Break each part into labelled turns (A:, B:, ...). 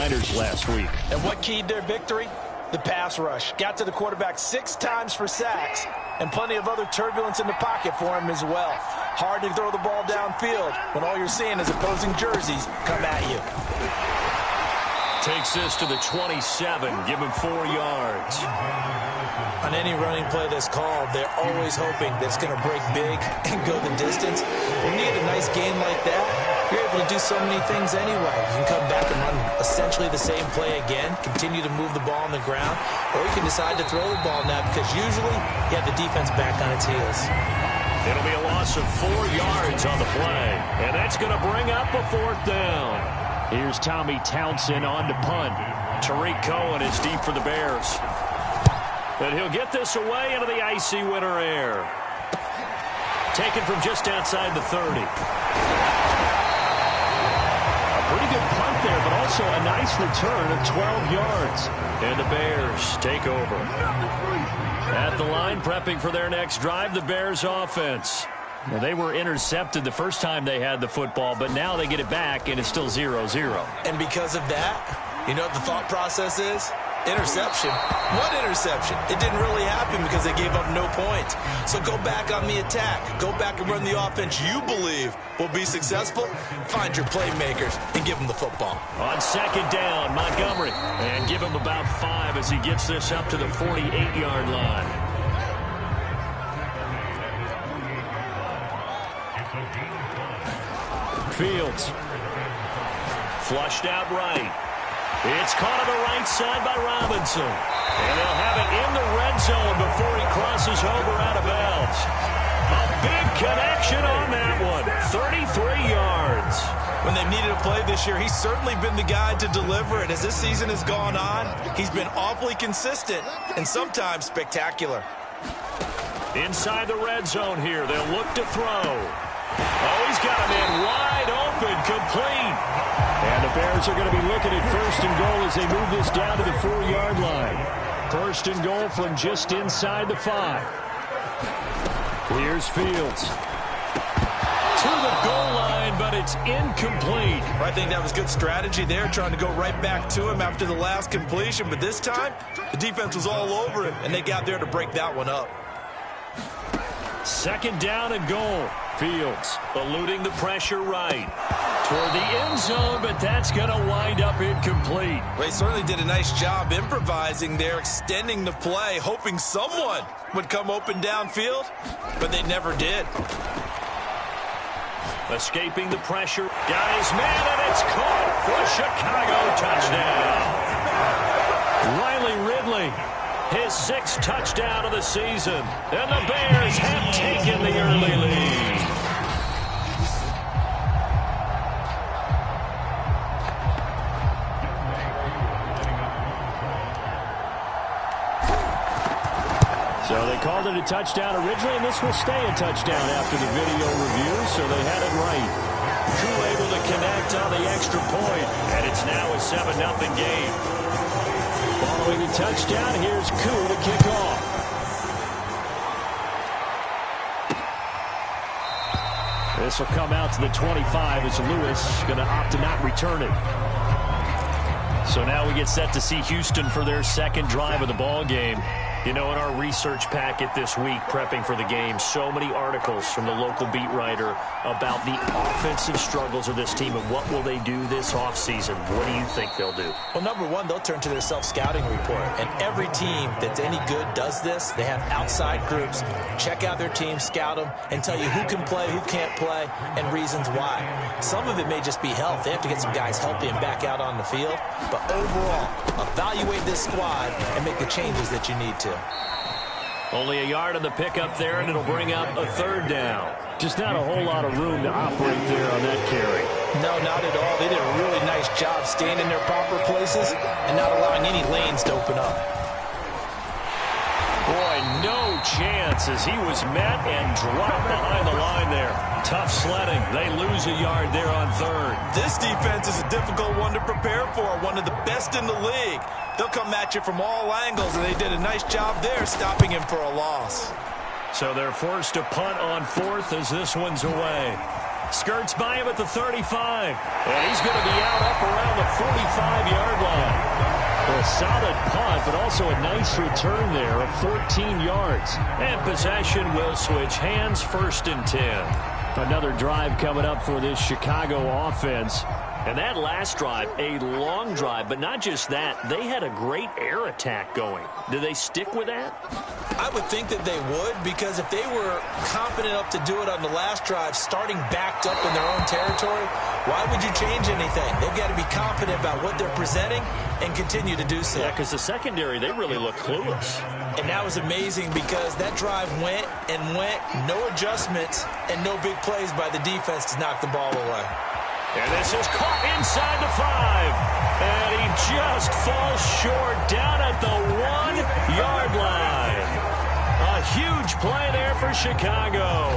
A: 49ers last week.
B: And what keyed their victory? The pass rush. Got to the quarterback 6 times for sacks, and plenty of other turbulence in the pocket for him as well. Hard to throw the ball downfield when all you're seeing is opposing jerseys come at you.
A: Takes this to the 27, give him 4 yards.
B: On any running play that's called, they're always hoping that it's going to break big and go the distance. When you get a nice game like that, you're able to do so many things anyway. You can come back and run essentially the same play again, continue to move the ball on the ground, or you can decide to throw the ball now because usually you have the defense back on its heels.
A: It'll be a loss of 4 yards on the play, and that's going to bring up a 4th down. Here's Tommy Townsend on to punt. Tariq Cohen is deep for the Bears. And he'll get this away into the icy winter air. Taken from just outside the 30. A pretty good punt there, but also a nice return of 12 yards. And the Bears take over. At the line, prepping for their next drive, the Bears offense. Well, they were intercepted the first time they had the football, but now they get it back, and it's still 0-0.
B: And because of that, you know what the thought process is? Interception. What interception? It didn't really happen because they gave up no points. So go back on the attack. Go back and run the offense you believe will be successful. Find your playmakers and give them the football.
A: On 2nd down, Montgomery. And give him about 5 as he gets this up to the 48-yard line. Fields. Flushed out right. It's caught on the right side by Robinson. And they'll have it in the red zone before he crosses over out of bounds. A big connection on that one. 33 yards.
B: When they've needed a play this year, he's certainly been the guy to deliver it. As this season has gone on, he's been awfully consistent and sometimes spectacular.
A: Inside the red zone here, they'll look to throw. Oh, he's got him in wide open, complete. And the Bears are going to be looking at 1st and goal as they move this down to the 4-yard line. 1st and goal from just inside the 5. Here's Fields. To the goal line, but it's incomplete.
B: I think that was good strategy there, trying to go right back to him after the last completion. But this time, the defense was all over him, and they got there to break that one up.
A: 2nd down and goal. Fields eluding the pressure right toward the end zone, but that's going to wind up incomplete.
B: Well, he certainly did a nice job improvising there, extending the play, hoping someone would come open downfield, but they never did.
A: Escaping the pressure. Got his man, and it's caught for a Chicago touchdown. Riley Ridley, his 6th touchdown of the season. And the Bears have taken the early lead. So they called it a touchdown originally, and this will stay a touchdown after the video review, so they had it right. Koo able to connect on the extra point, and it's now a 7-0 game. Following the touchdown, here's Koo to kick off. This will come out to the 25 as Lewis going to opt to not return it. So now we get set to see Houston for their 2nd drive of the ball game. You know, in our research packet this week, prepping for the game, so many articles from the local beat writer about the offensive struggles of this team and what will they do this offseason. What do you think they'll do?
B: Well, number one, they'll turn to their self-scouting report. And every team that's any good does this. They have outside groups. Check out their team, scout them, and tell you who can play, who can't play, and reasons why. Some of it may just be health. They have to get some guys healthy and back out on the field. But overall, evaluate this squad and make the changes that you need to.
A: Only a yard on the pickup there, and it'll bring up a 3rd down. Just not a whole lot of room to operate there on that carry.
B: No, not at all. They did a really nice job staying in their proper places and not allowing any lanes to open up.
A: Boy, no chance as he was met and dropped behind the line there. Tough sledding. They lose a yard there on 3rd.
B: This defense is a difficult one to prepare for, one of the best in the league. They'll come at you from all angles, and they did a nice job there stopping him for a loss.
A: So they're forced to punt on 4th as this one's away. Skirts by him at the 35. And he's going to be out up around the 45-yard A solid punt, but also a nice return there of 14 yards. And possession will switch hands, 1st and 10. Another drive coming up for this Chicago offense. And that last drive, a long drive, but not just that. They had a great air attack going. Do they stick with that?
B: I would think that they would, because if they were confident enough to do it on the last drive, starting backed up in their own territory, why would you change anything? They've got to be confident about what they're presenting and continue to do so.
A: Yeah, because the secondary, they really look clueless.
B: And that was amazing because that drive went and went, no adjustments, and no big plays by the defense to knock the ball away.
A: And this is caught inside the 5. And he just falls short down at the 1-yard line. A huge play there for Chicago.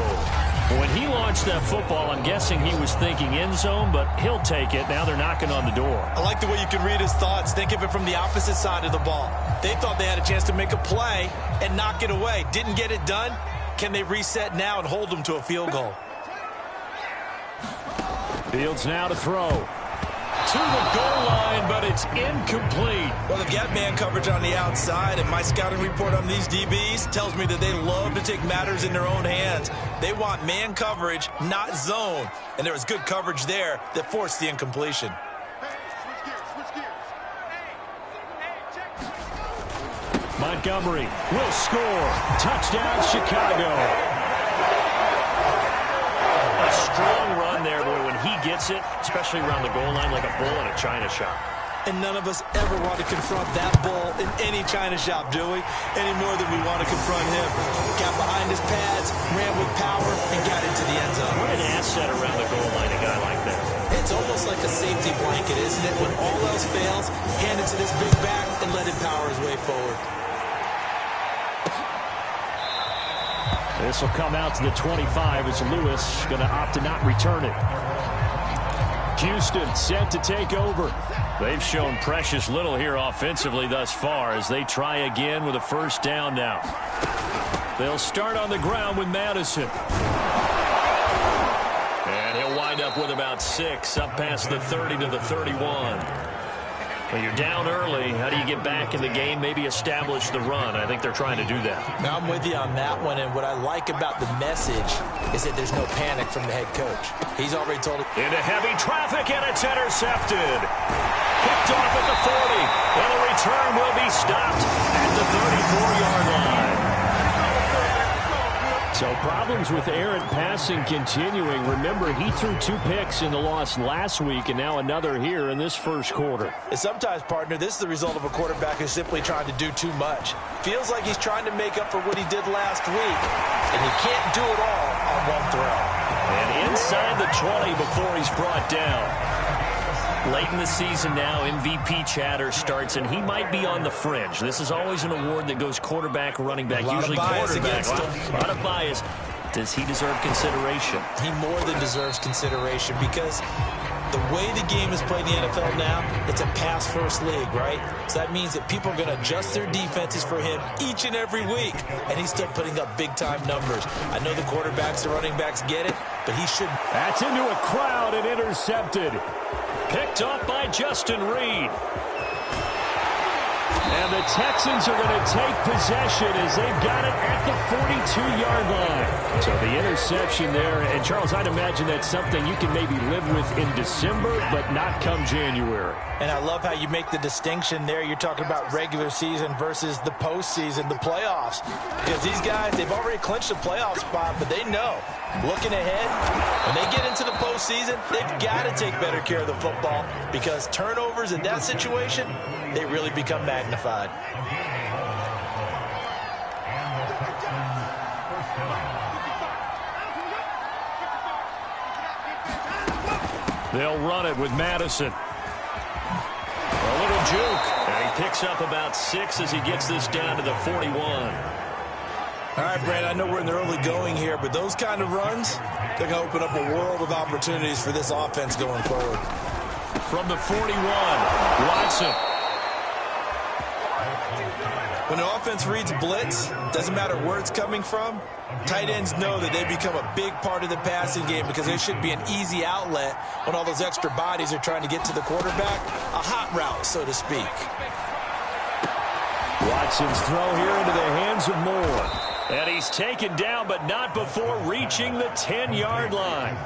A: When he launched that football, I'm guessing he was thinking end zone, but he'll take it. Now they're knocking on the door.
B: I like the way you can read his thoughts. Think of it from the opposite side of the ball. They thought they had a chance to make a play and knock it away. Didn't get it done. Can they reset now and hold them to a field goal?
A: Fields now to throw. To the goal line, but it's incomplete.
B: Well, they've got man coverage on the outside, and my scouting report on these DBs tells me that they love to take matters in their own hands. They want man coverage, not zone. And there was good coverage there that forced the incompletion.
A: Montgomery will score. Touchdown, Chicago. A strong run there, boy, when he gets it, especially around the goal line, like a bull in a china shop.
B: And none of us ever want to confront that bull in any china shop, do we? Any more than we want to confront him. Got behind his pads, ran with power, and got into the end zone.
A: What an asset around the goal line, a guy like that.
B: It's almost like a safety blanket, isn't it? When all else fails, hand it to this big back and let him power his way forward.
A: This will come out to the 25 as Lewis going to opt to not return it. Houston set to take over. They've shown precious little here offensively thus far as they try again with a 1st down now. They'll start on the ground with Madison. And he'll wind up with about 6 up past the 30 to the 31. Well, you're down early. How do you get back in the game? Maybe establish the run. I think they're trying to do that.
B: Now, I'm with you on that one, and what I like about the message is that there's no panic from the head coach. He's already told it.
A: Into heavy traffic, and it's intercepted. Picked off at the 40, and the return will be stopped at the 34-yard line. So problems with errant passing continuing. Remember, he threw 2 picks in the loss last week, and now another here in this 1st quarter.
B: And sometimes, partner, this is the result of a quarterback who's simply trying to do too much. Feels like he's trying to make up for what he did last week, and he can't do it all on one throw.
A: And inside the 20 before he's brought down. Late in the season now, MVP chatter starts, and he might be on the fringe. This is always an award that goes quarterback, running back, usually quarterback. A lot of bias. Does he deserve consideration?
B: He more than deserves consideration because the way the game is played in the NFL now, it's a pass-first league, right? So that means that people are going to adjust their defenses for him each and every week, and he's still putting up big-time numbers. I know the quarterbacks, the running backs get it, but he should.
A: That's into a crowd and intercepted. Picked up by Justin Reed. And the Texans are going to take possession as they've got it at the 42-yard line. So the interception there. And, Charles, I'd imagine that's something you can maybe live with in December, but not come January.
B: And I love how you make the distinction there. You're talking about regular season versus the postseason, the playoffs. Because these guys, they've already clinched a playoff spot, but they know, looking ahead, when they get into the postseason, they've got to take better care of the football because turnovers in that situation, they really become magnified.
A: They'll run it with Madison. A little juke. And he picks up about 6 as he gets this down to the 41.
B: All right, Brad, I know we're in the early going here, but those kind of runs, they're going to open up a world of opportunities for this offense going forward.
A: From the 41, Watson.
B: When the offense reads blitz, doesn't matter where it's coming from, tight ends know that they become a big part of the passing game because there should be an easy outlet when all those extra bodies are trying to get to the quarterback, a hot route, so to speak.
A: Watson's throw here into the hands of Moore. And he's taken down, but not before reaching the 10-yard line.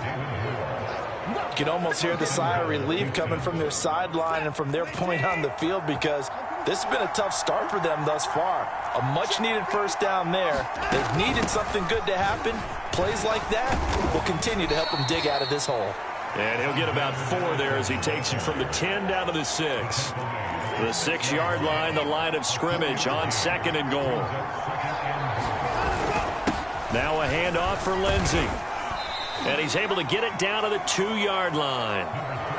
B: You can almost hear the sigh of relief coming from their sideline and from their point on the field, because this has been a tough start for them thus far. A much-needed first down there. They've needed something good to happen. Plays like that will continue to help them dig out of this hole.
A: And he'll get about 4 there as he takes it from the 10 down to the 6. The 6-yard line, the line of scrimmage on 2nd and goal. Now a handoff for Lindsey. And he's able to get it down to the 2-yard line.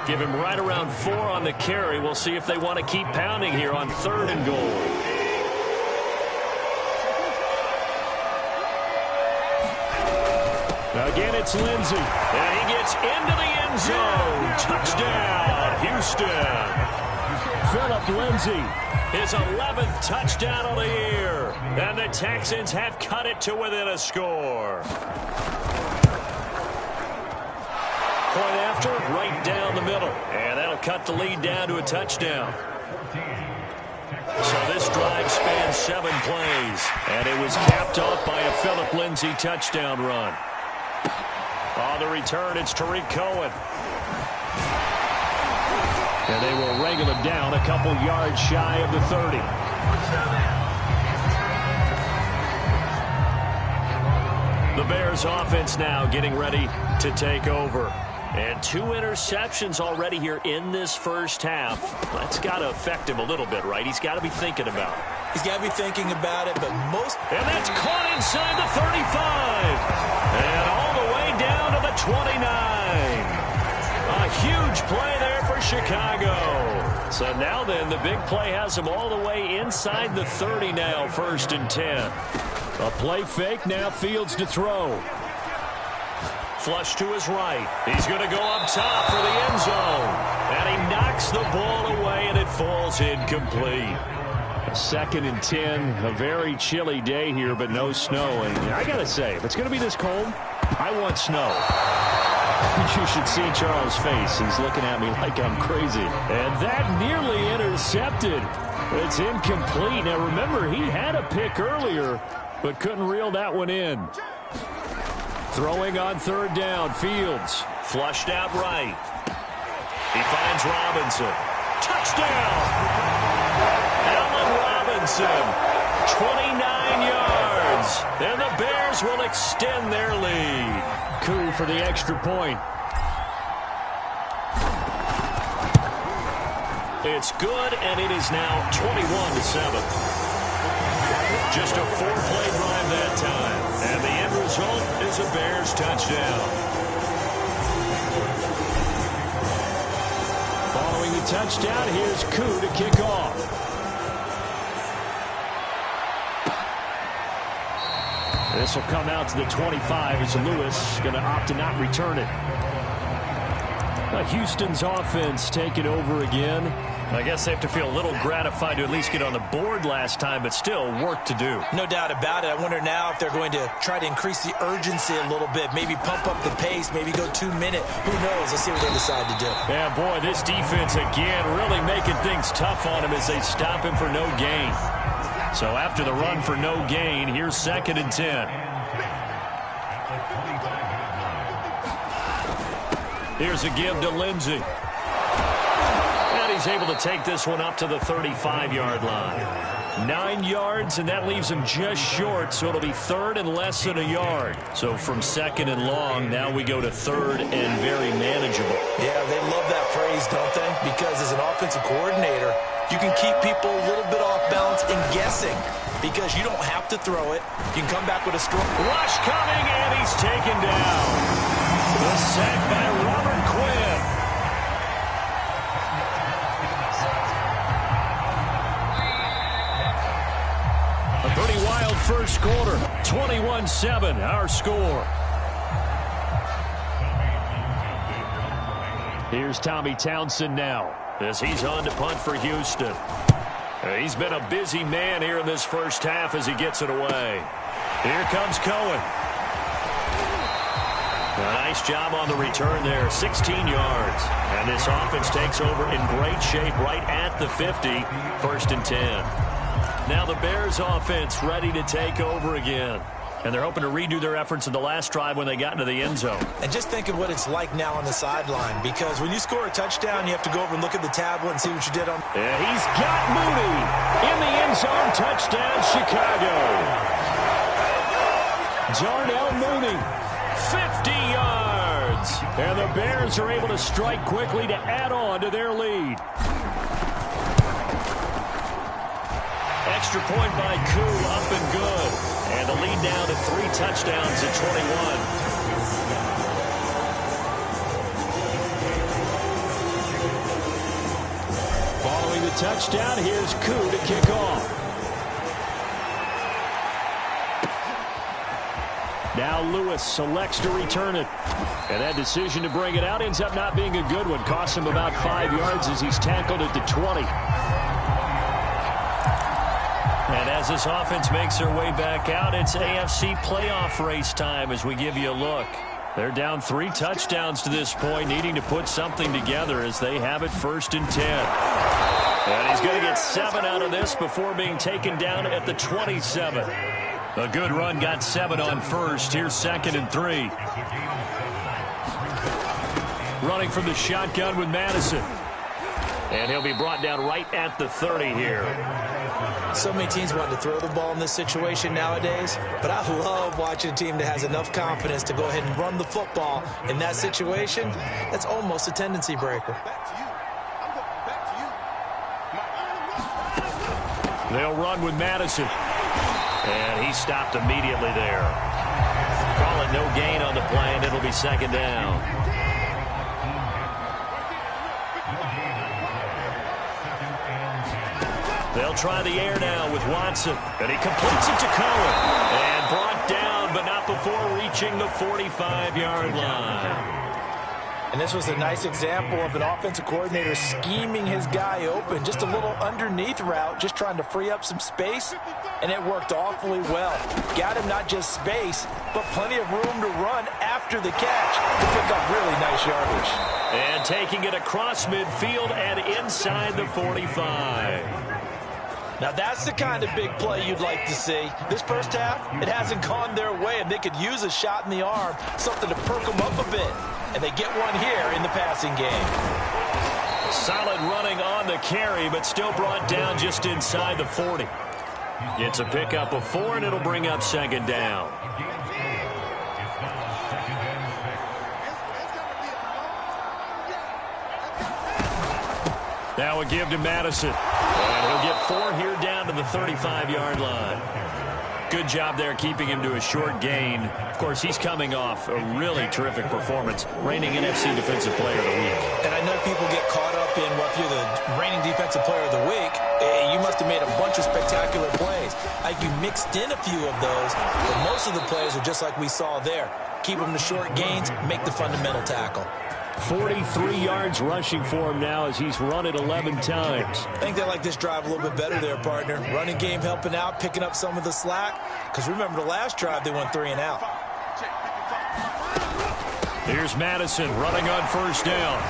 A: Give him right around 4 on the carry. We'll see if they want to keep pounding here on 3rd and goal. Again, it's Lindsey. And he gets into the end zone. Touchdown, Houston. Philip Lindsey, his 11th touchdown of the year. And the Texans have cut it to within a score. Point after, right down the middle. And that'll cut the lead down to a touchdown. So this drive spans 7 plays. And it was capped off by a Philip Lindsey touchdown run. On the return, it's Tariq Cohen. And they will wrangle him down a couple yards shy of the 30. The Bears offense now getting ready to take over. And 2 interceptions already here in this first half. That's got to affect him a little bit, right? He's got to be thinking about it.
B: He's got to be thinking about it, but most...
A: And that's caught inside the 35. And all the way down to the 29. A huge play there for Chicago. So now then, the big play has him all the way inside the 30 now, 1st and 10. A play fake, now Fields to throw. Flush to his right. He's going to go up top for the end zone. And he knocks the ball away, and it falls incomplete. 2nd and 10, a very chilly day here, but no snow. And I got to say, if it's going to be this cold, I want snow. You should see Charles' face. He's looking at me like I'm crazy. And that nearly intercepted. It's incomplete. Now, remember, he had a pick earlier, but couldn't reel that one in. Throwing on 3rd down, Fields. Flushed out right. He finds Robinson. Touchdown! Allen Robinson, 29 yards. And the Bears will extend their lead. Coup for the extra point. It's good, and it is now 21-7. Just a 4-play drive that time. And the end result is a Bears touchdown. Following the touchdown, here's Koo to kick off. This will come out to the 25 as Lewis going to opt to not return it. Houston's offense taking over again. I guess they have to feel a little gratified to at least get on the board last time, but still work to do.
B: No doubt about it. I wonder now if they're going to try to increase the urgency a little bit, maybe pump up the pace, maybe go 2-minute. Who knows? Let's see what they decide to do.
A: Yeah, boy, this defense again really making things tough on him as they stop him for no gain. So after the run for no gain, here's 2nd and 10. Here's a give to Lindsey. And he's able to take this one up to the 35-yard line. 9 yards, and that leaves him just short, so it'll be 3rd and less than a yard. So from 2nd and long, now we go to 3rd and very manageable.
B: Yeah, they love that phrase, don't they? Because as an offensive coordinator, you can keep people a little bit off balance and guessing because you don't have to throw it. You can come back with a strong
A: rush coming, and he's taken down. The sack by Robert Quinn. A pretty wild first quarter. 21-7, our score. Here's Tommy Townsend now as he's on to punt for Houston. He's been a busy man here in this first half as he gets it away. Here comes Cohen. A nice job on the return there, 16 yards. And this offense takes over in great shape right at the 50, 1st and 10. Now the Bears offense ready to take over again. And they're hoping to redo their efforts in the last drive when they got into the end zone.
B: And just think of what it's like now on the sideline, because when you score a touchdown, you have to go over and look at the tablet and see what you did on.
A: And he's got Mooney in the end zone. Touchdown, Chicago. Darnell Mooney, 50 yards. And the Bears are able to strike quickly to add on to their lead. Extra point by Koo, up and good. And the lead down to 3 touchdowns at 21. Following the touchdown, here's Koo to kick off. Now Lewis selects to return it. And that decision to bring it out ends up not being a good one. Costs him about 5 yards as he's tackled at the 20. And as this offense makes their way back out, it's AFC playoff race time as we give you a look. They're down 3 touchdowns to this point, needing to put something together as they have it 1st and 10. And he's going to get 7 out of this before being taken down at the 27. A good run, got 7 on first. Here's 2nd and 3. Running from the shotgun with Madison. And he'll be brought down right at the 30 here.
B: So many teams want to throw the ball in this situation nowadays, but I love watching a team that has enough confidence to go ahead and run the football in that situation. That's almost a tendency breaker.
A: They'll run with Madison. And he stopped immediately there. Call it no gain on the play, and it'll be 2nd down. They'll try the air now with Watson. And he completes it to Cohen. And brought down, but not before reaching the 45-yard line.
B: And this was a nice example of an offensive coordinator scheming his guy open. Just a little underneath route, just trying to free up some space. And it worked awfully well. Got him not just space, but plenty of room to run after the catch to pick up really nice yardage.
A: And taking it across midfield and inside the 45.
B: Now that's the kind of big play you'd like to see. This first half, it hasn't gone their way, and they could use a shot in the arm, something to perk them up a bit. And they get one here in the passing game.
A: Solid running on the carry, but still brought down just inside the 40. It's a pickup of 4, and it'll bring up 2nd down. Now a give to Madison. And he'll get 4 here down to the 35-yard line. Good job there keeping him to a short gain. Of course, he's coming off a really terrific performance, reigning NFC Defensive Player of the Week.
B: And I know people get caught up in, well, if you're the reigning Defensive Player of the Week, you must have made a bunch of spectacular plays. Like you mixed in a few of those, but most of the plays are just like we saw there. Keep them to short gains, make the fundamental tackle.
A: 43 yards rushing for him now as he's run it 11 times.
B: I think they like this drive a little bit better there, partner. Running game helping out, picking up some of the slack. Because remember the last drive, they went 3 and out.
A: Here's Madison running on 1st down.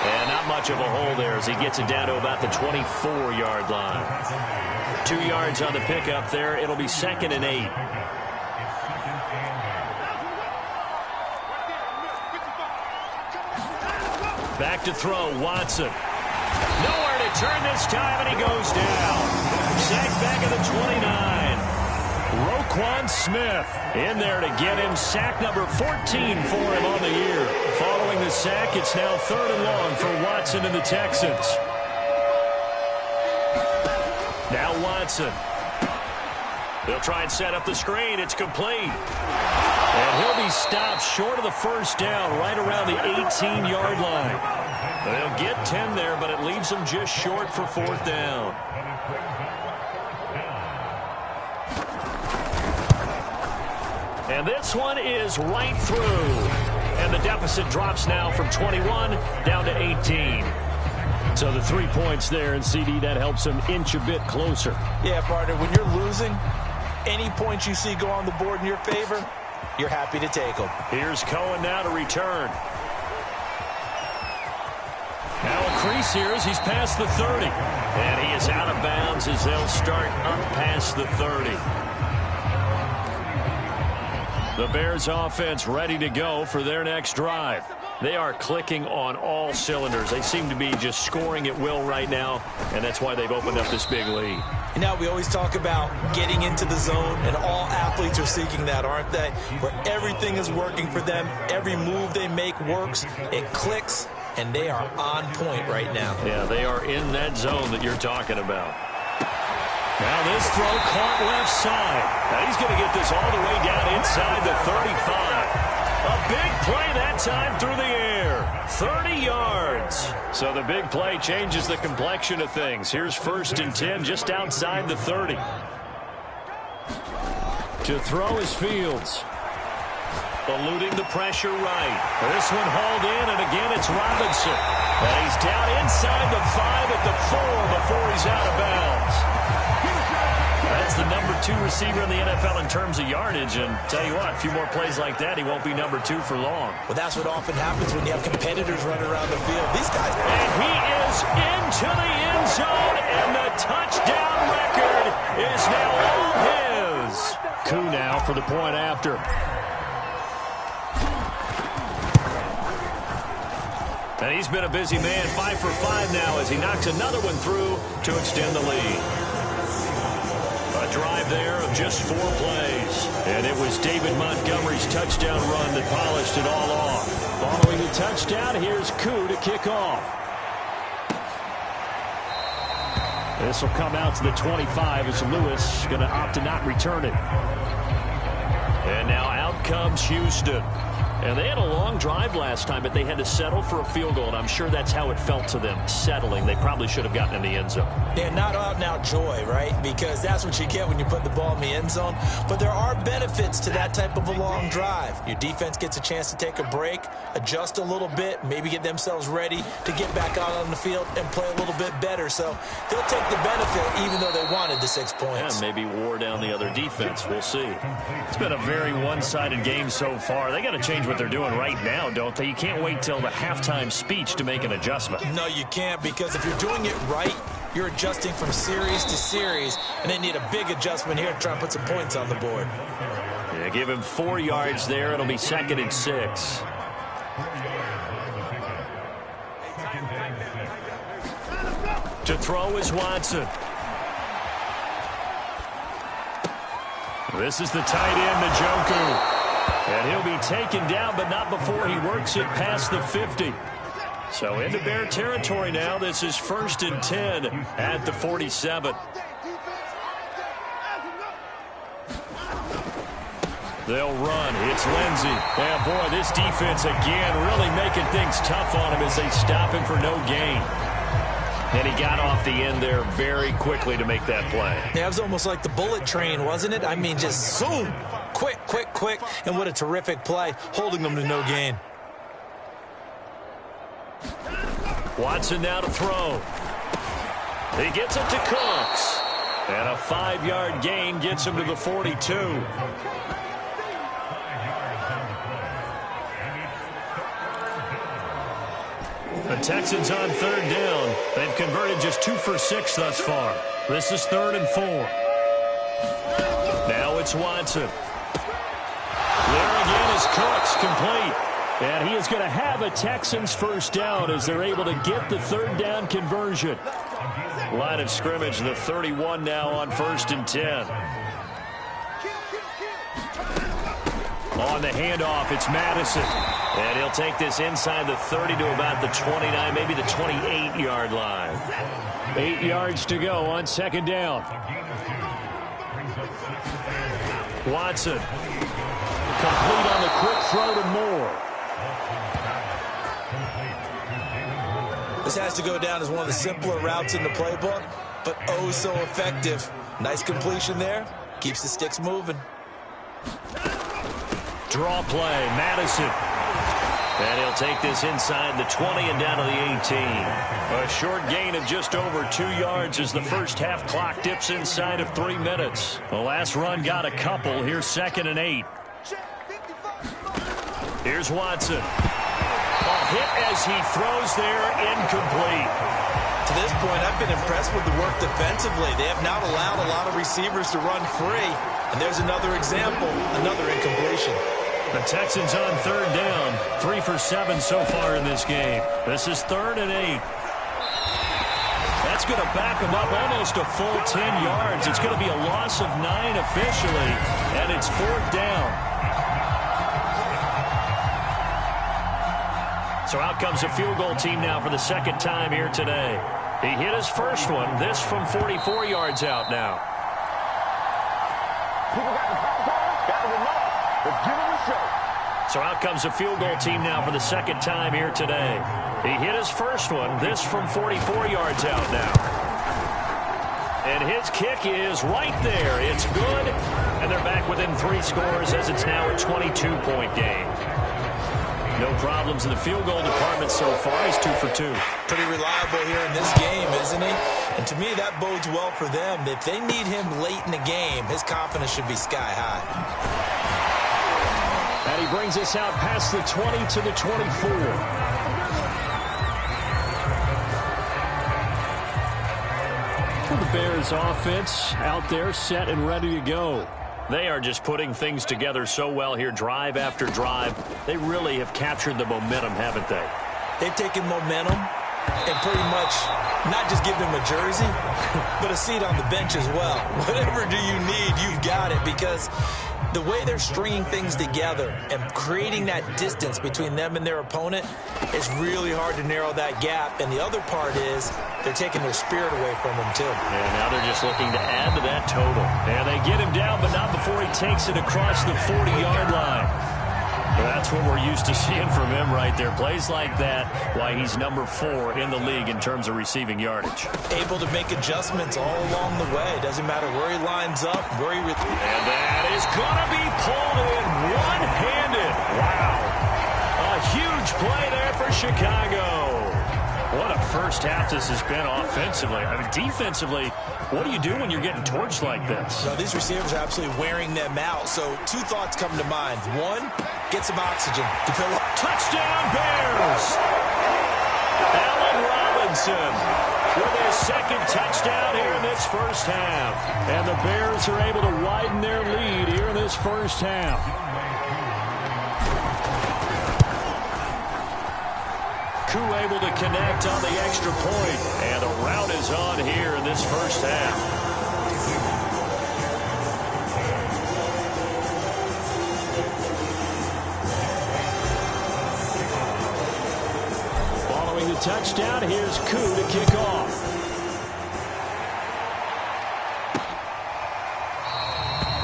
A: And not much of a hole there as he gets it down to about the 24-yard line. 2 yards on the pickup there. It'll be 2nd and 8. Back to throw, Watson. Nowhere to turn this time, and he goes down. Sacked back at the 29. Roquan Smith in there to get him. Sack number 14 for him on the year. Following the sack, it's now 3rd and long for Watson and the Texans. Now Watson. They'll try and set up the screen. It's complete. And he'll be stopped short of the 1st down, right around the 18-yard line. They'll get 10 there, but it leaves them just short for 4th down. And this one is right through. And the deficit drops now from 21 down to 18. So the 3 points there, and CD, that helps them inch a bit closer.
B: Yeah, partner, when you're losing, any points you see go on the board in your favor, you're happy to take them.
A: Here's Cohen now to return. Now a crease here as he's past the 30. And he is out of bounds as they'll start up past the 30. The Bears offense ready to go for their next drive. They are clicking on all cylinders. They seem to be just scoring at will right now, and that's why they've opened up this big lead.
B: You know, we always talk about getting into the zone, and all athletes are seeking that, aren't they? Where everything is working for them, every move they make works, it clicks, and they are on point right now.
A: Yeah, they are in that zone that you're talking about. Now this throw caught left side. Now he's going to get this all the way down inside the 35. A big play that time through the air. 30 yards. So the big play changes the complexion of things. Here's 1st and 10 just outside the 30. To throw is Fields. Eluding the pressure right. This one hauled in, and again it's Robinson. And he's down inside the 5 at the 4 before he's out of bounds. That's the number 2 receiver in the NFL in terms of yardage, and tell you what, a few more plays like that, he won't be number 2 for long.
B: Well, that's what often happens when you have competitors running around the field. These guys...
A: And he is into the end zone, and the touchdown record is now all his. Koo now for the point after. And he's been a busy man, 5 for 5 now as he knocks another one through to extend the lead. A drive there of just 4 plays. And it was David Montgomery's touchdown run that polished it all off. Following the touchdown, here's Koo to kick off. This will come out to the 25 as Lewis going to opt to not return it. And now out comes Houston. And they had a long drive last time, but they had to settle for a field goal, and I'm sure that's how it felt to them, settling. They probably should have gotten in the end zone.
B: Yeah, not out-and-out joy, right? Because that's what you get when you put the ball in the end zone. But there are benefits to that type of a long drive. Your defense gets a chance to take a break, adjust a little bit, maybe get themselves ready to get back out on the field and play a little bit better. So they'll take the benefit even though they wanted the 6 points.
A: Yeah, maybe wore down the other defense. We'll see. It's been a very one-sided game so far. They got to change what they're doing right now, don't they? You can't wait till the halftime speech to make an adjustment.
B: No, you can't, because if you're doing it right, you're adjusting from series to series, and they need a big adjustment here to try and put some points on the board.
A: Yeah, give him 4 yards there. It'll be 2nd and 6. To throw is Watson. This is the tight end, Njoku. And he'll be taken down, but not before he works it past the 50. So into Bear territory now. This is 1st and 10 at the 47. They'll run. It's Lindsey. And boy, this defense again really making things tough on him as they stop him for no gain. And he got off the end there very quickly to make that play.
B: Yeah, it was almost like the bullet train, wasn't it? I mean, just zoom. Quick, quick, quick. And what a terrific play, holding them to no gain.
A: Watson now to throw. He gets it to Cooks. And a 5-yard gain gets him to the 42. The Texans on 3rd down. They've converted just 2 for 6 thus far. This is 3rd and 4. Now it's Watson. There again is Cooks, complete. And he is going to have a Texans first down as they're able to get the 3rd down conversion. Line of scrimmage, the 31 now on 1st and 10. On the handoff, it's Madison. And he'll take this inside the 30 to about the 29, maybe the 28-yard line. 8 yards to go on 2nd down. Watson. Complete on the quick throw to Moore.
B: This has to go down as one of the simpler routes in the playbook, but oh so effective. Nice completion there. Keeps the sticks moving.
A: Draw play, Madison. And he'll take this inside the 20 and down to the 18. A short gain of just over 2 yards as the first half clock dips inside of 3 minutes. The last run got a couple. Here's 2nd and 8. Here's Watson. A hit as he throws there, incomplete.
B: To this point, I've been impressed with the work defensively. They have not allowed a lot of receivers to run free. And there's another example, another incompletion.
A: The Texans on third down, 3 for 7 so far in this game. This is 3rd and 8. That's going to back them up almost a full 10 yards. It's going to be a loss of 9 officially, and it's 4th down. So out comes a field goal team now for the second time here today. He hit his first one, this from 44 yards out now. So out comes a field goal team now for the second time here today. He hit his first one, this from 44 yards out now. And his kick is right there. It's good, and they're back within 3 scores as it's now a 22-point game. No problems in the field goal department so far. He's 2 for 2.
B: Pretty reliable here in this game, isn't he? And to me, that bodes well for them. If they need him late in the game, his confidence should be sky high.
A: And he brings us out past the 20 to the 24. The Bears offense out there set and ready to go. They are just putting things together so well here, drive after drive. They really have captured the momentum, haven't they?
B: They've taken momentum and pretty much not just give them a jersey, but a seat on the bench as well. Whatever do you need, you've got it, because the way they're stringing things together and creating that distance between them and their opponent, it's really hard to narrow that gap. And the other part is they're taking their spirit away from them, too.
A: And now they're just looking to add to that total. And they get him down, but not before he takes it across the 40-yard line. That's what we're used to seeing from him right there. Plays like that, why he's number 4 in the league in terms of receiving yardage.
B: Able to make adjustments all along the way. Doesn't matter where he lines up, where he...
A: And that is going to be pulled in one-handed. Wow. A huge play there for Chicago. What a first half this has been offensively. I mean, defensively, what do you do when you're getting torched like this?
B: No, these receivers are absolutely wearing them out. So 2 thoughts come to mind. 1, get some oxygen to fill up.
A: Touchdown, Bears! Allen Robinson with his second touchdown here in this first half. And the Bears are able to widen their lead here in this first half. Koo able to connect on the extra point. And the rout is on here in this first half. Following the touchdown, here's Koo to kick off.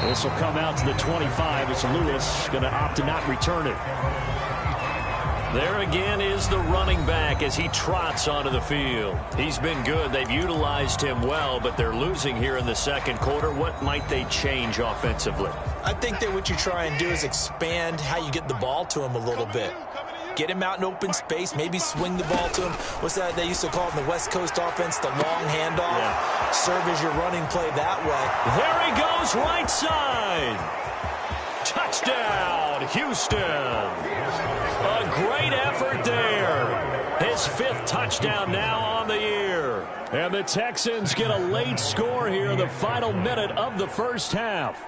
A: This will come out to the 25 as Lewis going to opt to not return it. There again is the running back as he trots onto the field. He's been good. They've utilized him well, but they're losing here in the second quarter. What might they change offensively?
B: I think that what you try and do is expand how you get the ball to him a little bit. Get him out in open space, maybe swing the ball to him. What's that they used to call it in the West Coast offense, the long handoff? Yeah. Serve as your running play that way.
A: There he goes, right side. Touchdown, Houston. A great effort there. His 5th touchdown now on the year. And the Texans get a late score here in the final minute of the first half.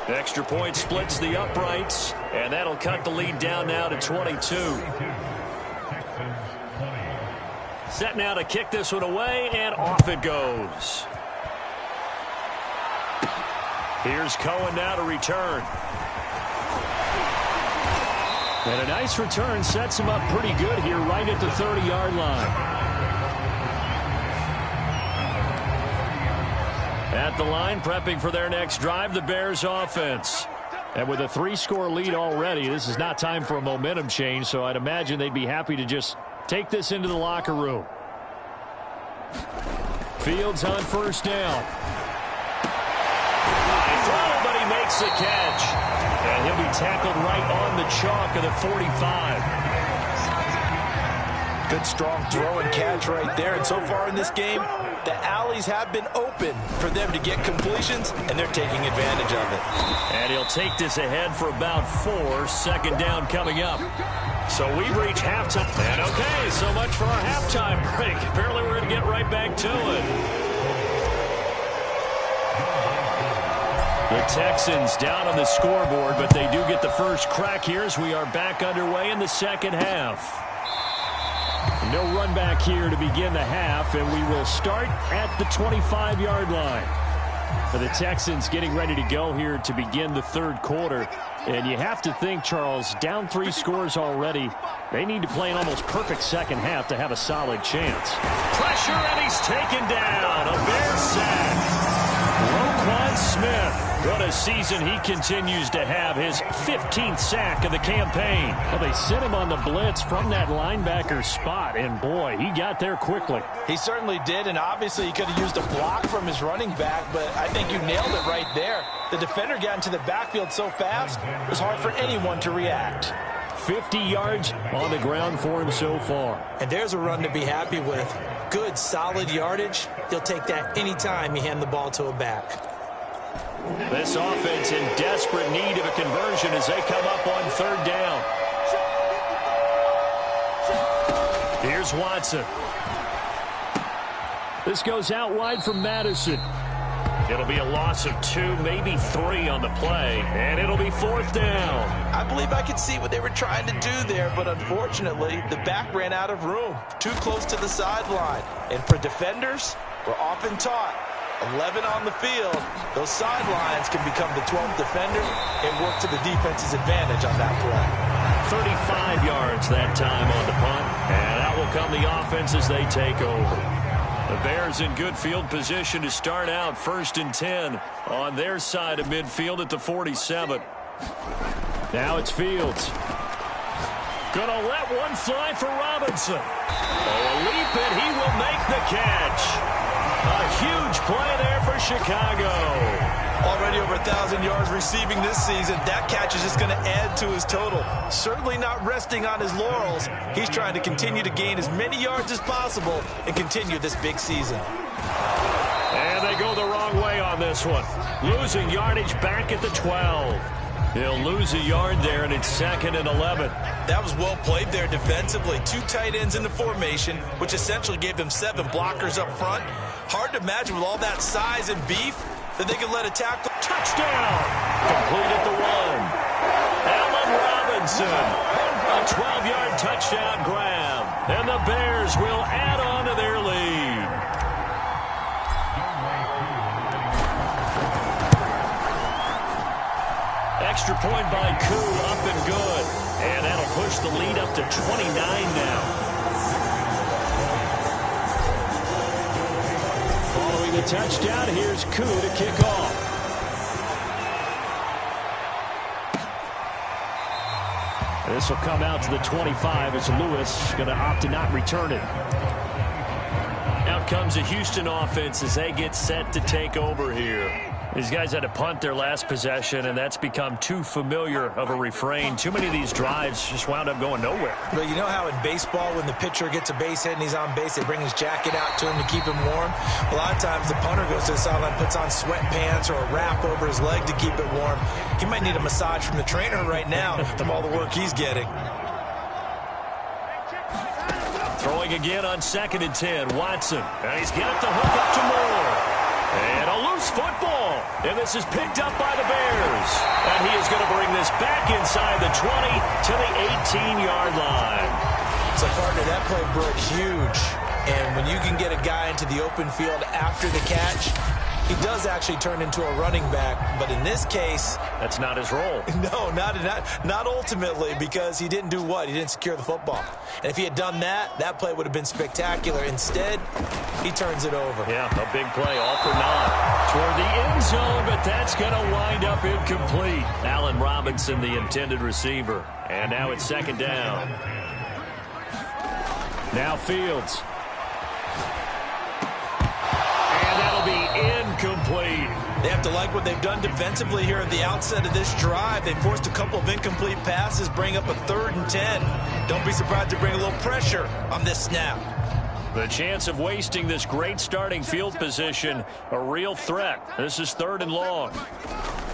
A: Extra point splits the uprights, and that'll cut the lead down now to 22. Set now to kick this one away, and off it goes. Here's Cohen now to return. And a nice return sets him up pretty good here right at the 30-yard line. At the line, prepping for their next drive, the Bears offense. And with a 3-score lead already, this is not time for a momentum change, so I'd imagine they'd be happy to just take this into the locker room. Fields on first down. But he makes the catch. And he'll be tackled right on the chalk of the 45.
B: Good, strong throw and catch right there. And so far in this game, the alleys have been open for them to get completions, and they're taking advantage of it.
A: And he'll take this ahead for about 4. Second down coming up. So we've reached halftime. And okay, so much for our halftime break. Apparently we're going to get right back to it. The Texans down on the scoreboard, but they do get the first crack here as we are back underway in the second half. No run back here to begin the half, and we will start at the 25-yard line. For the Texans getting ready to go here to begin the third quarter. And you have to think, Charles, down 3 scores already. They need to play an almost perfect second half to have a solid chance. Pressure, and he's taken down. A Bears sack. Roquan Smith. What a season he continues to have, his 15th sack of the campaign. Well, they sent him on the blitz from that linebacker spot, and boy, he got there quickly.
B: He certainly did, and obviously he could have used a block from his running back, but I think you nailed it right there. The defender got into the backfield so fast, it was hard for anyone to react.
A: 50 yards on the ground for him so far.
B: And there's a run to be happy with. Good, solid yardage. He'll take that anytime you hand the ball to a back.
A: This offense in desperate need of a conversion as they come up on third down. Here's Watson. This goes out wide for Madison. It'll be a loss of 2, maybe 3 on the play, and it'll be fourth down.
B: I believe I could see what they were trying to do there, but unfortunately, the back ran out of room, too close to the sideline. And for defenders, we're often taught, 11 on the field, those sidelines can become the 12th defender and work to the defense's advantage on that play.
A: 35 yards that time on the punt, and out will come the offense as they take over. The Bears in good field position to start out first and 10 on their side of midfield at the 47. Now it's Fields. Gonna let one fly for Robinson. Oh, a leap, and he will make the catch. A huge play there for Chicago.
B: Already over 1,000 yards receiving this season. That catch is just going to add to his total. Certainly not resting on his laurels. He's trying to continue to gain as many yards as possible and continue this big season.
A: And they go the wrong way on this one. Losing yardage back at the 12. He'll lose a yard there, and it's second and 11.
B: That was well played there defensively. 2 tight ends in the formation, which essentially gave them 7 blockers up front. Hard to imagine with all that size and beef that they could let a tackle.
A: Touchdown! Complete at the 1. Allen Robinson. A 12-yard touchdown grab. And the Bears will add on to their lead. Extra point by Koo, up and good. And that'll push the lead up to 29 now. Following the touchdown, here's Koo to kick off. This will come out to the 25 as Lewis going to opt to not return it. Out comes the Houston offense as they get set to take over here. These guys had to punt their last possession, and that's become too familiar of a refrain. Too many of these drives just wound up going nowhere.
B: But you know how in baseball, when the pitcher gets a base hit and he's on base, they bring his jacket out to him to keep him warm? A lot of times the punter goes to the sideline, puts on sweatpants or a wrap over his leg to keep it warm. He might need a massage from the trainer right now from all the work he's getting.
A: Throwing again on second and 10. Watson. And he's got the hook up to Moore. And a loose football. And this is picked up by the Bears. And he is going to bring this back inside the 20 to the 18-yard line.
B: So, partner, that play broke huge. And when you can get a guy into the open field after the catch, he does actually turn into a running back. But in this case,
A: that's not his role.
B: No, not ultimately, because he didn't do what? He didn't secure the football. And if he had done that, that play would have been spectacular. Instead, he turns it over.
A: Yeah, a big play, all for naught. Toward the end zone, but that's going to wind up incomplete. Allen Robinson, the intended receiver. And now it's second down. Now Fields. And that'll be incomplete.
B: They have to like what they've done defensively here at the outset of this drive. They forced a couple of incomplete passes, bring up a 3rd and 10. Don't be surprised to bring a little pressure on this snap.
A: The chance of wasting this great starting field position, a real threat. This is 3rd and long.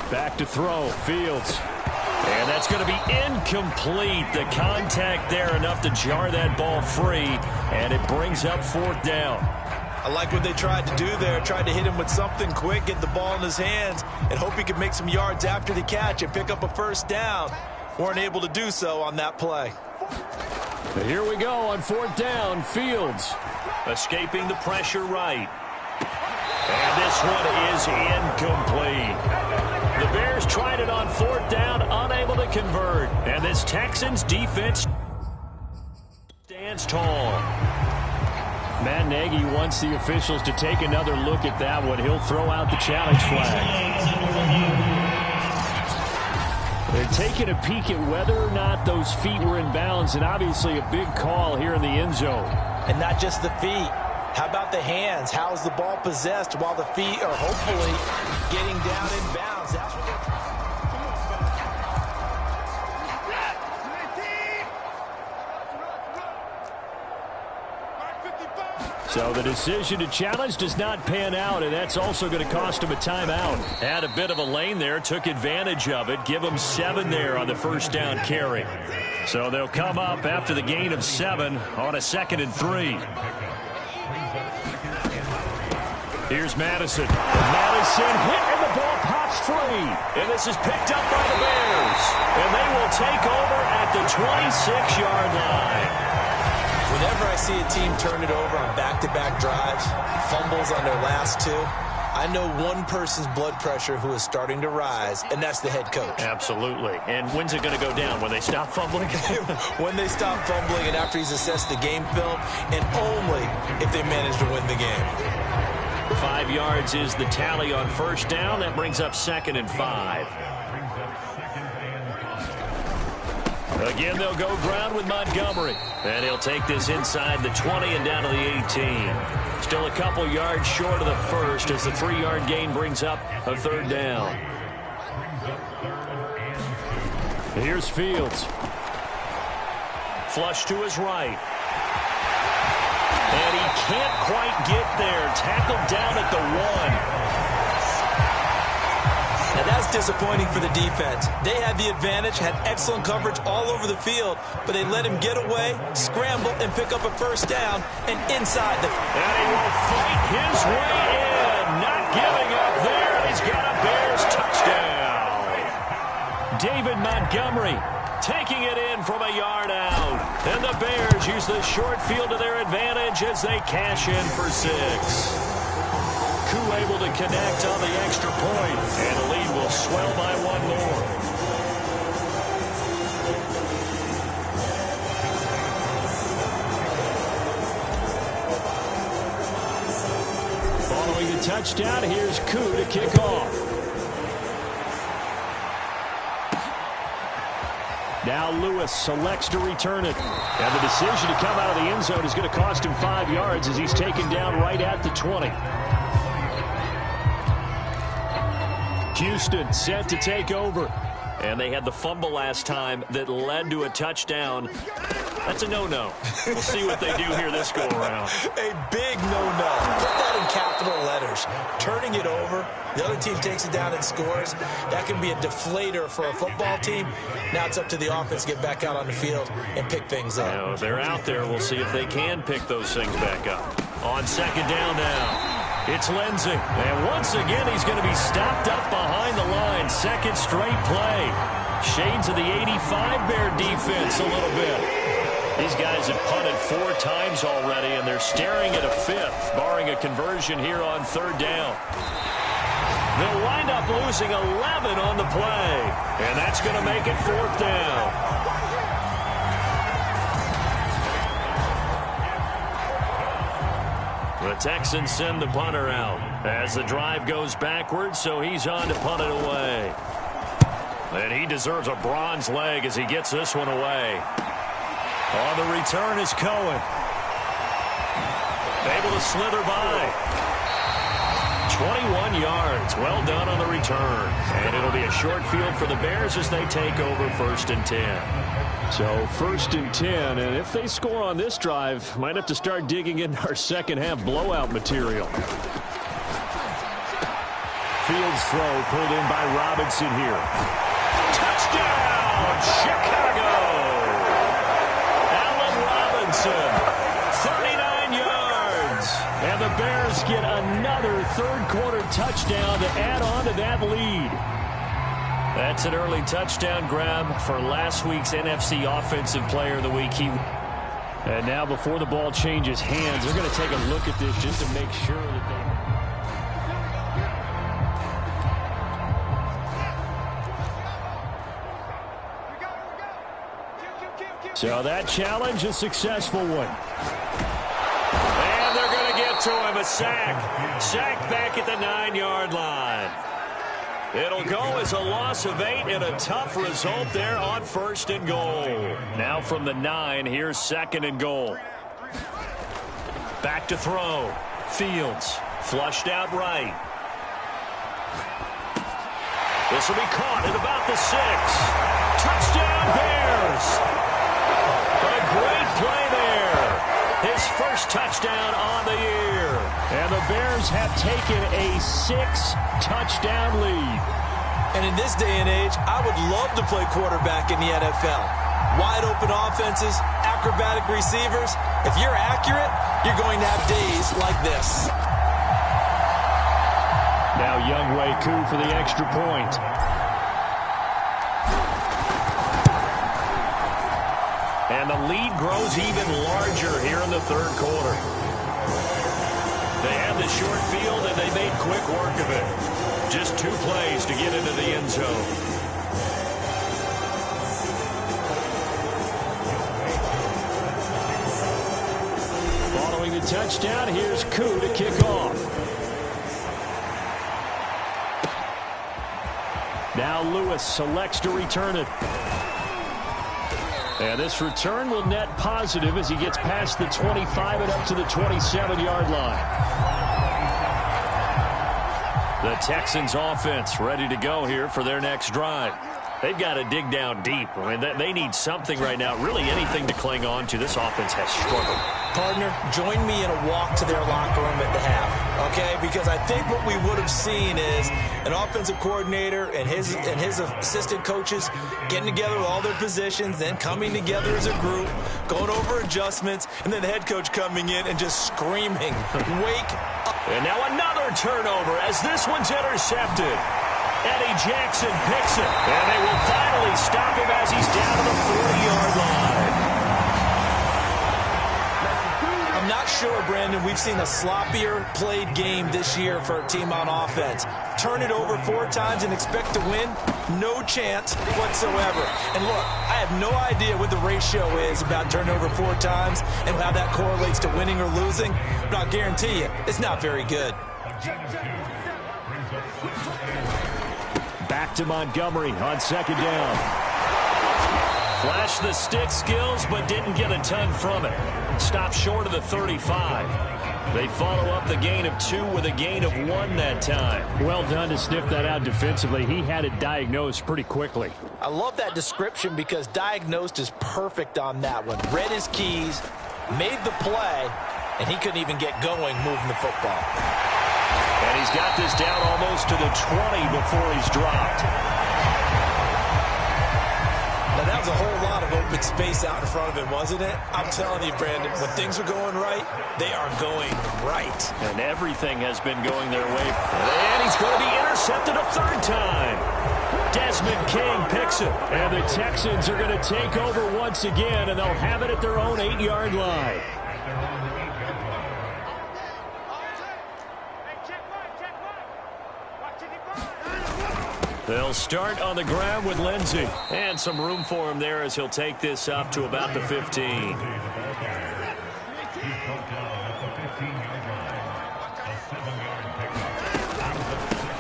A: Back to throw, Fields. And that's going to be incomplete. The contact there enough to jar that ball free, and it brings up 4th down.
B: I like what they tried to do there. Tried to hit him with something quick, get the ball in his hands, and hope he could make some yards after the catch and pick up a 1st down. Weren't able to do so on that play.
A: Here we go on 4th down. Fields escaping the pressure right. And this one is incomplete. The Bears tried it on 4th down, unable to convert. And this Texans defense stands tall. Matt Nagy wants the officials to take another look at that one. He'll throw out the challenge flag. They're taking a peek at whether or not those feet were in bounds, and obviously a big call here in the end zone.
B: And not just the feet. How about the hands? How is the ball possessed while the feet are hopefully getting down in bounds? That's what they're...
A: So the decision to challenge does not pan out, and that's also going to cost him a timeout. Had a bit of a lane there, took advantage of it. Give him 7 there on the 1st down carry. So they'll come up after the gain of 7 on a 2nd and 3. Here's Madison. Madison hit, and the ball pops free. And this is picked up by the Bears. And they will take over at the 26-yard line.
B: Whenever I see a team turn it over on back-to-back drives, fumbles on their last 2, I know one person's blood pressure who is starting to rise, and that's the head coach.
A: Absolutely. And when's it going to go down? When they stop fumbling?
B: When they stop fumbling and after he's assessed the game film, and only if they manage to win the game.
A: 5 yards is the tally on 1st down. That brings up 2nd and 5. Again, they'll go ground with Montgomery. And he'll take this inside the 20 and down to the 18. Still a couple yards short of the 1st as the 3-yard gain brings up a 3rd down. Here's Fields. Flush to his right. And he can't quite get there. Tackled down at the 1.
B: And that's disappointing for the defense. They had the advantage, had excellent coverage all over the field, but they let him get away, scramble, and pick up a 1st down, and inside the...
A: And he will fight his way in. Not giving up there. He's got a Bears touchdown. David Montgomery taking it in from a yard out. And the Bears use the short field to their advantage as they cash in for 6. Koo able to connect on the extra point, and the lead will swell by 1 more. Following the touchdown, here's Koo to kick off. Now Lewis selects to return it. And the decision to come out of the end zone is going to cost him 5 yards as he's taken down right at the 20. Houston set to take over. And they had the fumble last time that led to a touchdown. That's a no-no. We'll see what they do here this go-around.
B: A big no-no. Put that in capital letters. Turning it over, the other team takes it down and scores. That can be a deflator for a football team. Now it's up to the offense to get back out on the field and pick things up.
A: Now, if they're out there, we'll see if they can pick those things back up. On 2nd down now. It's Lindsey. And once again, he's going to be stopped up behind the line. 2nd straight play. Shades of the 85 Bear defense a little bit. These guys have punted 4 times already, and they're staring at a 5th, barring a conversion here on 3rd down. They'll wind up losing 11 on the play, and that's going to make it 4th down. The Texans send the punter out as the drive goes backwards, so he's on to punt it away. And he deserves a bronze leg as he gets this one away. On the return is Cohen. Able to slither by. 21 yards. Well done on the return. And it'll be a short field for the Bears as they take over 1st and 10.
C: So 1st and 10, and if they score on this drive, might have to start digging into our second half blowout material.
A: Fields throw pulled in by Robinson here. Touchdown, Chicago! Allen Robinson, 39 yards.
C: And the Bears get another third-quarter touchdown to add on to that lead.
A: That's an early touchdown grab for last week's NFC Offensive Player of the Week.
C: And now before the ball changes hands, they're going to take a look at this just to make sure that they... So that challenge, a successful one.
A: And they're going to get to him, a sack. Sack back at the 9-yard line. It'll go as a loss of 8 and a tough result there on 1st and goal.
C: Now from the 9, here's 2nd and goal.
A: Back to throw. Fields flushed out right. This will be caught at about the 6. Touchdown Bears! A great play there. His first touchdown on the year.
C: And the Bears have taken a 6-touchdown lead.
B: And in this day and age, I would love to play quarterback in the NFL. Wide open offenses, acrobatic receivers. If you're accurate, you're going to have days like this.
C: Now Younghoe Koo for the extra point.
A: And the lead grows even larger here in the third quarter. They had the short field, and they made quick work of it. Just 2 plays to get into the end zone.
C: Following the touchdown, here's Koo to kick off. Now Lewis selects to return it. And this return will net positive as he gets past the 25 and up to the 27-yard line.
A: The Texans offense ready to go here for their next drive. They've got to dig down deep. I mean, they need something right now, really anything to cling on to. This offense has struggled.
B: Partner, join me in a walk to their locker room at the half, okay? Because I think what we would have seen is an offensive coordinator and his assistant coaches getting together with all their positions, then coming together as a group, going over adjustments, and then the head coach coming in and just screaming, wake up.
A: And now another turnover as this one's intercepted. Eddie Jackson picks it, and they will finally stop him as he's down to the 40-yard line.
B: I'm not sure, Brandon, we've seen a sloppier played game this year for a team on offense. Turn it over 4 times and expect to win? No chance whatsoever. And look, I have no idea what the ratio is about turnover 4 times and how that correlates to winning or losing, but I'll guarantee you, it's not very good.
C: Back to Montgomery on 2nd down.
A: Flashed the stick skills, but didn't get a ton from it. Stopped short of the 35. They follow up the gain of 2 with a gain of 1 that time.
C: Well done to sniff that out defensively. He had it diagnosed pretty quickly.
B: I love that description because diagnosed is perfect on that one. Read his keys, made the play, and he couldn't even get going moving the football.
A: And he's got this down almost to the 20 before he's dropped.
B: Now, that was a whole lot of open space out in front of him, wasn't it? I'm telling you, Brandon, when things are going right, they are going right.
A: And everything has been going their way. And he's going to be intercepted a 3rd time. Desmond King picks it.
C: And the Texans are going to take over once again, and they'll have it at their own 8-yard line.
A: They'll start on the ground with Lindsey. And some room for him there as he'll take this up to about the 15.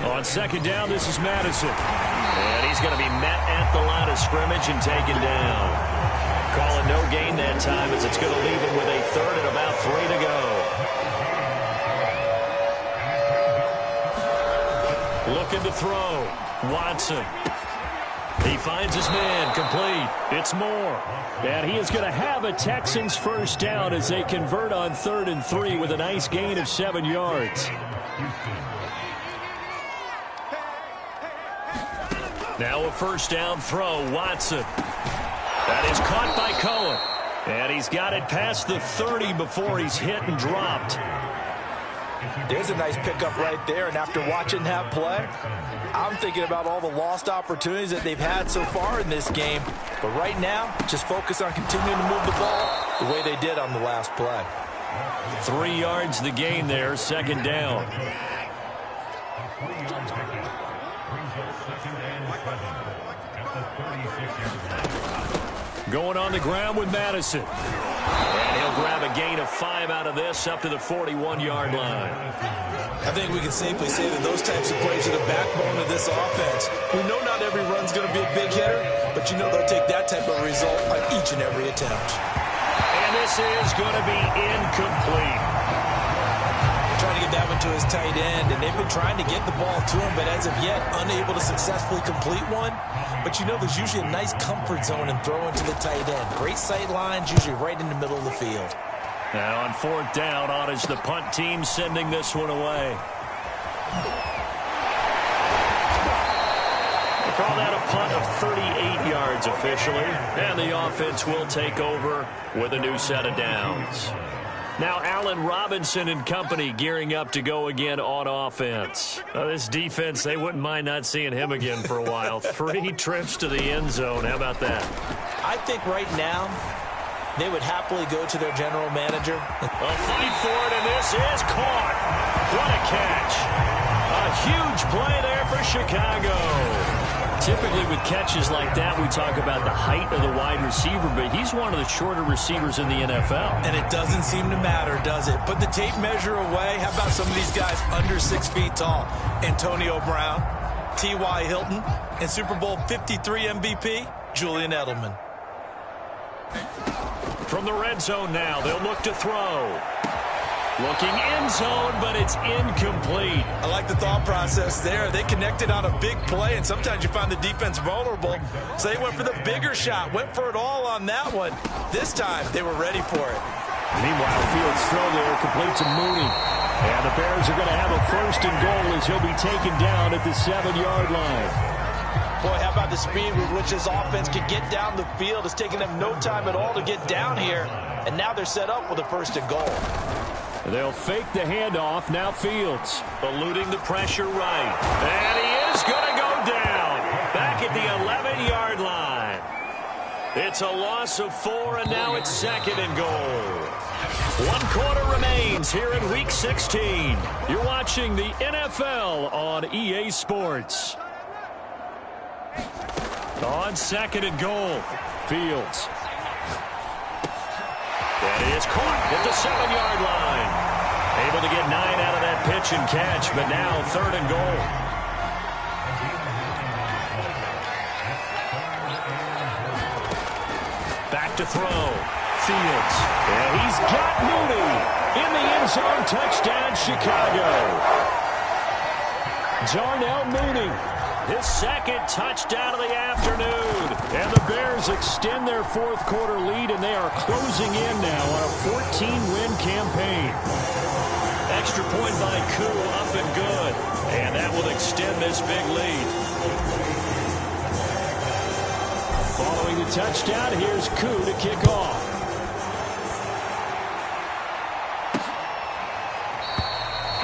C: On 2nd down, this is Madison.
A: And he's going to be met at the line of scrimmage and taken down. Calling no gain that time as it's going to leave him with a 3rd and about 3 to go. looking to throw. Watson. He finds his man, complete. It's Moore.
C: And he is going to have a Texans first down as they convert on 3rd and 3 with a nice gain of 7 yards.
A: Now a first down throw, Watson. That is caught by Cohen. And he's got it past the 30 before he's hit and dropped.
B: There's a nice pickup right there, and after watching that play, I'm thinking about all the lost opportunities that they've had so far in this game. But right now, just focus on continuing to move the ball the way they did on the last play.
A: 3 yards the gain there, second down. Going on the ground with Madison. And he'll grab a gain of 5 out of this up to the 41-yard line.
B: I think we can safely say that those types of plays are the backbone of this offense. We know not every run's going to be a big hitter, but you know they'll take that type of result on each and every attempt.
A: And this is going to be incomplete.
B: Trying to get that one to his tight end, and they've been trying to get the ball to him, but as of yet, unable to successfully complete one. But you know there's usually a nice comfort zone in throwing to the tight end. Great sight lines, usually right in the middle of the field.
A: Now on 4th down, on is the punt team sending this one away. They call that a punt of 38 yards officially, and the offense will take over with a new set of downs. Now Allen Robinson and company gearing up to go again on offense. This defense, they wouldn't mind not seeing him again for a while. 3 trips to the end zone. How about that?
B: I think right now they would happily go to their general manager.
A: A fight for it, and this is caught. What a catch. A huge play there for Chicago. Typically with catches like that, we talk about the height of the wide receiver, but he's one of the shorter receivers in the NFL.
B: And it doesn't seem to matter, does it? Put the tape measure away. How about some of these guys under 6 feet tall? Antonio Brown, T.Y. Hilton, and Super Bowl 53 MVP, Julian Edelman.
A: From the red zone now, they'll look to throw. Looking end zone, but it's incomplete.
B: I like the thought process there. They connected on a big play, and sometimes you find the defense vulnerable. So they went for the bigger shot, went for it all on that one. This time, they were ready for it.
C: Meanwhile, Fields' throw there complete to Mooney. And the Bears are going to have a 1st and goal as he'll be taken down at the 7-yard line.
B: Boy, how about the speed with which this offense can get down the field? It's taking them no time at all to get down here. And now they're set up with a 1st and goal.
C: They'll fake the handoff. Now Fields.
A: Eluding the pressure right. And he is going to go down. Back at the 11-yard line. It's a loss of 4, and now it's 2nd and goal. 1 quarter remains here in Week 16. You're watching the NFL on EA Sports. On 2nd and goal. Fields. That is caught at the 7-yard line. Able to get 9 out of that pitch and catch, but now 3rd and goal. Back to throw. Fields. And he's got Mooney in the end zone. Touchdown, Chicago. Darnell Mooney. His 2nd touchdown of the afternoon. And the Bears extend their 4th quarter lead, and they are closing in now on a 14-win campaign. Extra point by Koo, up and good. And that will extend this big lead. Following the touchdown, here's Koo to kick off.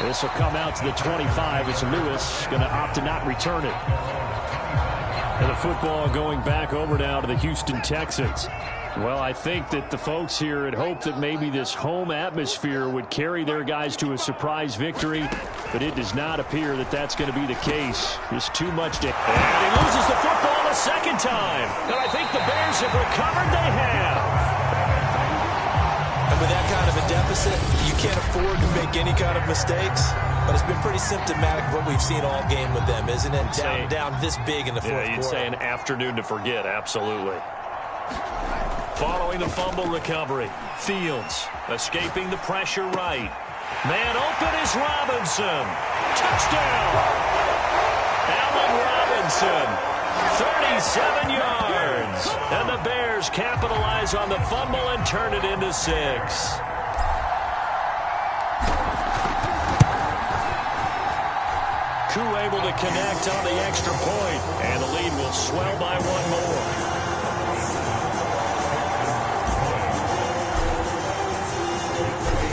A: This will come out to the 25 as Lewis going to opt to not return it. And the football going back over now to the Houston Texans. Well, I think that the folks here had hoped that maybe this home atmosphere would carry their guys to a surprise victory, but it does not appear that that's going to be the case. Just too much to... And he loses the football a 2nd time. And I think the Bears have recovered. They have.
B: And with that kind of a deficit, you can't afford to make any kind of mistakes. But it's been pretty symptomatic of what we've seen all game with them, isn't it? Down this big in the 4th quarter.
A: You'd say an afternoon to forget, absolutely. Following the fumble recovery, Fields escaping the pressure right. Man open is Robinson. Touchdown! Allen Robinson, 37 yards. And the Bears capitalize on the fumble and turn it into 6. Koo able to connect on the extra point, and the lead will swell by one more.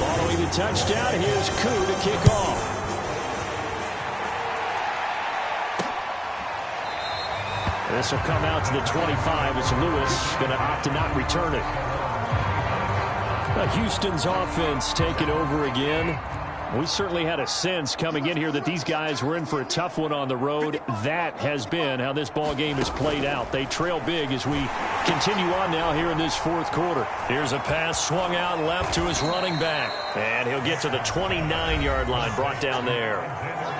A: Following the touchdown, here's Koo to kick off. This will come out to the 25 as Lewis going to opt to not return it. Houston's offense taking over again. We certainly had a sense coming in here that these guys were in for a tough one on the road. That has been how this ball game has played out. They trail big as we continue on now here in this fourth quarter. Here's a pass swung out left to his running back. And he'll get to the 29-yard line, brought down there.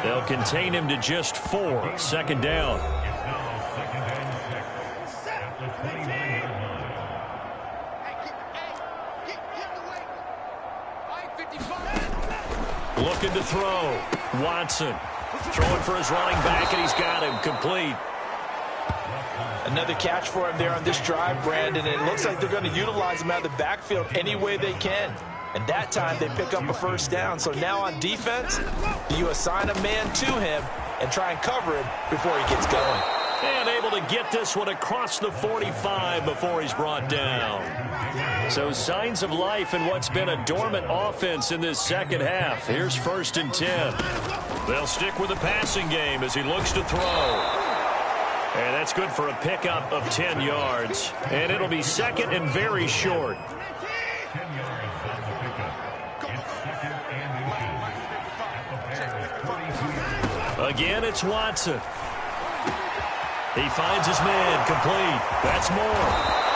A: They'll contain him to just 4. Second down. Looking to throw. Watson throwing for his running back, and he's got him complete.
B: Another catch for him there on this drive, Brandon. And it looks like they're going to utilize him out of the backfield any way they can. And that time they pick up a first down. So now on defense, you assign a man to him and try and cover him before he gets going.
A: And able to get this one across the 45 before he's brought down. So signs of life in what's been a dormant offense in this second half. Here's 1st and 10. They'll stick with the passing game as he looks to throw. And that's good for a pickup of 10 yards. And it'll be second and very short. Again, it's Watson. He finds his man, complete. That's more.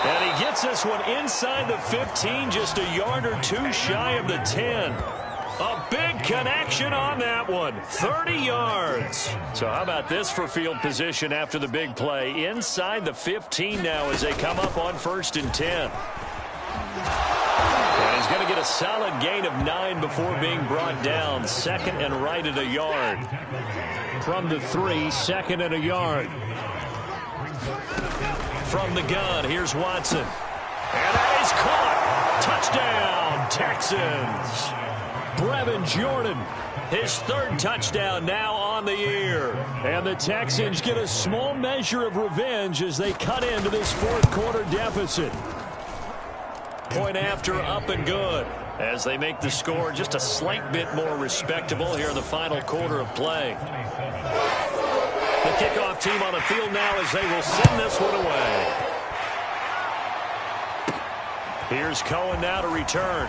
A: And he gets this one inside the 15, just a yard or two shy of the 10. A big connection on that one, 30 yards. So how about this for field position after the big play? Inside the 15 now as they come up on 1st and 10. And he's going to get a solid gain of 9 before being brought down. Second and right at a yard. From the 3, second and a yard. From the gun, here's Watson. And that is caught. Touchdown, Texans. Brevin Jordan, his 3rd touchdown now on the year. And the Texans get a small measure of revenge as they cut into this fourth quarter deficit. Point after, up and good, as they make the score just a slight bit more respectable here in the final quarter of play. The kickoff team on the field now as they will send this one away. Here's Cohen now to return.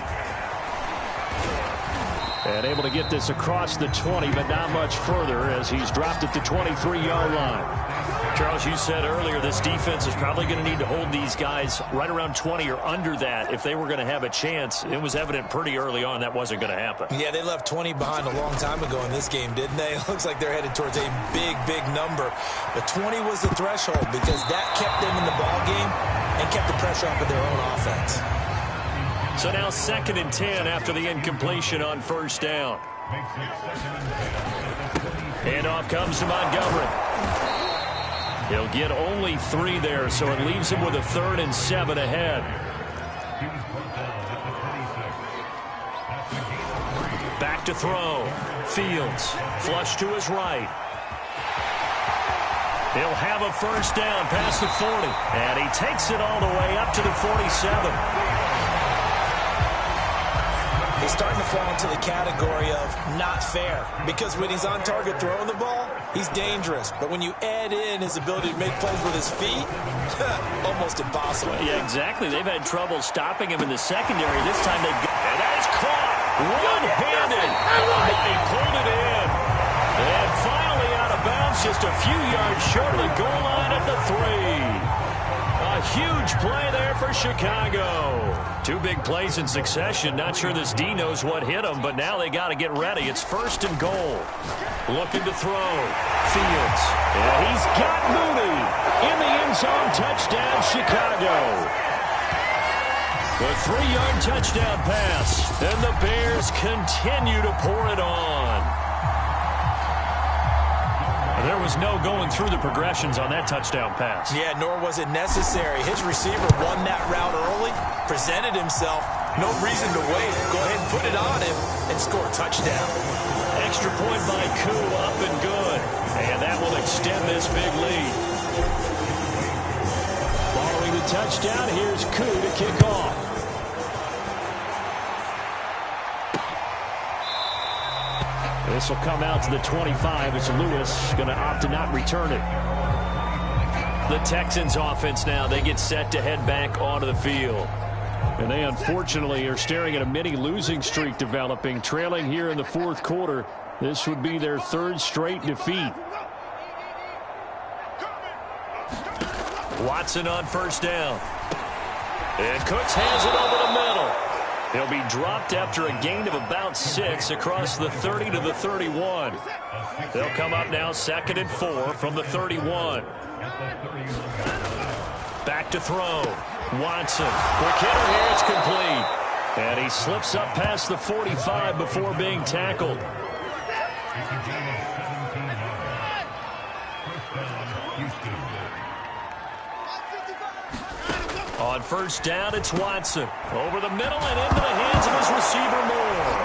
A: And able to get this across the 20, but not much further as he's dropped at the 23-yard line. Charles, you said earlier this defense is probably going to need to hold these guys right around 20 or under that if they were going to have a chance. It was evident pretty early on that wasn't going to happen.
B: Yeah, they left 20 behind a long time ago in this game, didn't they? It looks like they're headed towards a big, big number. But 20 was the threshold because that kept them in the ball game and kept the pressure off of their own offense.
A: So now 2nd and 10 after the incompletion on 1st down. Handoff comes to Montgomery. He'll get only 3 there, so it leaves him with a 3rd and 7 ahead. Back to throw. Fields, flush to his right. He'll have a first down past the 40, and he takes it all the way up to the 47.
B: He's starting to fall into the category of not fair because when he's on target throwing the ball, he's dangerous. But when you add in his ability to make plays with his feet, almost impossible.
A: Yeah, exactly. They've had trouble stopping him in the secondary. This time they've got it. And that is caught one-handed. He pulled it in. And finally out of bounds, just a few yards short of the goal line at the 3. A huge play there for Chicago. 2 big plays in succession. Not sure this D knows what hit him, but now they got to get ready. It's 1st and goal. Looking to throw. Fields. And he's got Mooney in the end zone. Touchdown, Chicago. The 3-yard touchdown pass. And the Bears continue to pour it on. There was no going through the progressions on that touchdown pass.
B: Yeah, nor was it necessary. His receiver won that route early, presented himself. No reason to wait. Go ahead and put it on him and score a touchdown.
A: Extra point by Koo, up and good. And that will extend this big lead. Following the touchdown, here's Koo to kick off. This will come out to the 25 as Lewis going to opt to not return it. The Texans offense now, they get set to head back onto the field. And they unfortunately are staring at a mini losing streak developing, trailing here in the fourth quarter. This would be their third straight defeat. Watson on first down. And Cooks hands it over the middle. He'll be dropped after a gain of about 6 across the 30 to the 31. They'll come up now 2nd and 4 from the 31. Back to throw. Watson. Quick hitter here. It's complete. And he slips up past the 45 before being tackled. On first down, it's Watson. Over the middle and into the hands of his receiver, Moore.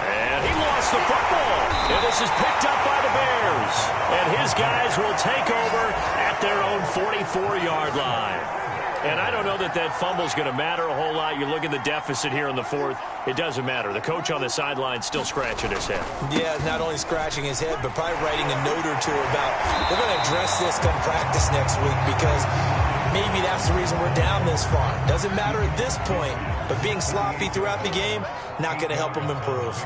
A: And he lost the football. And this is picked up by the Bears. And his guys will take over at their own 44-yard line. And I don't know that that fumble is going to matter a whole lot. You look at the deficit here in the fourth. It doesn't matter. The coach on the sideline still scratching his head.
B: Yeah, not only scratching his head, but probably writing a note or two about we're going to address this come practice next week because maybe that's the reason we're down this far. Doesn't matter at this point, but being sloppy throughout the game, not going to help him improve.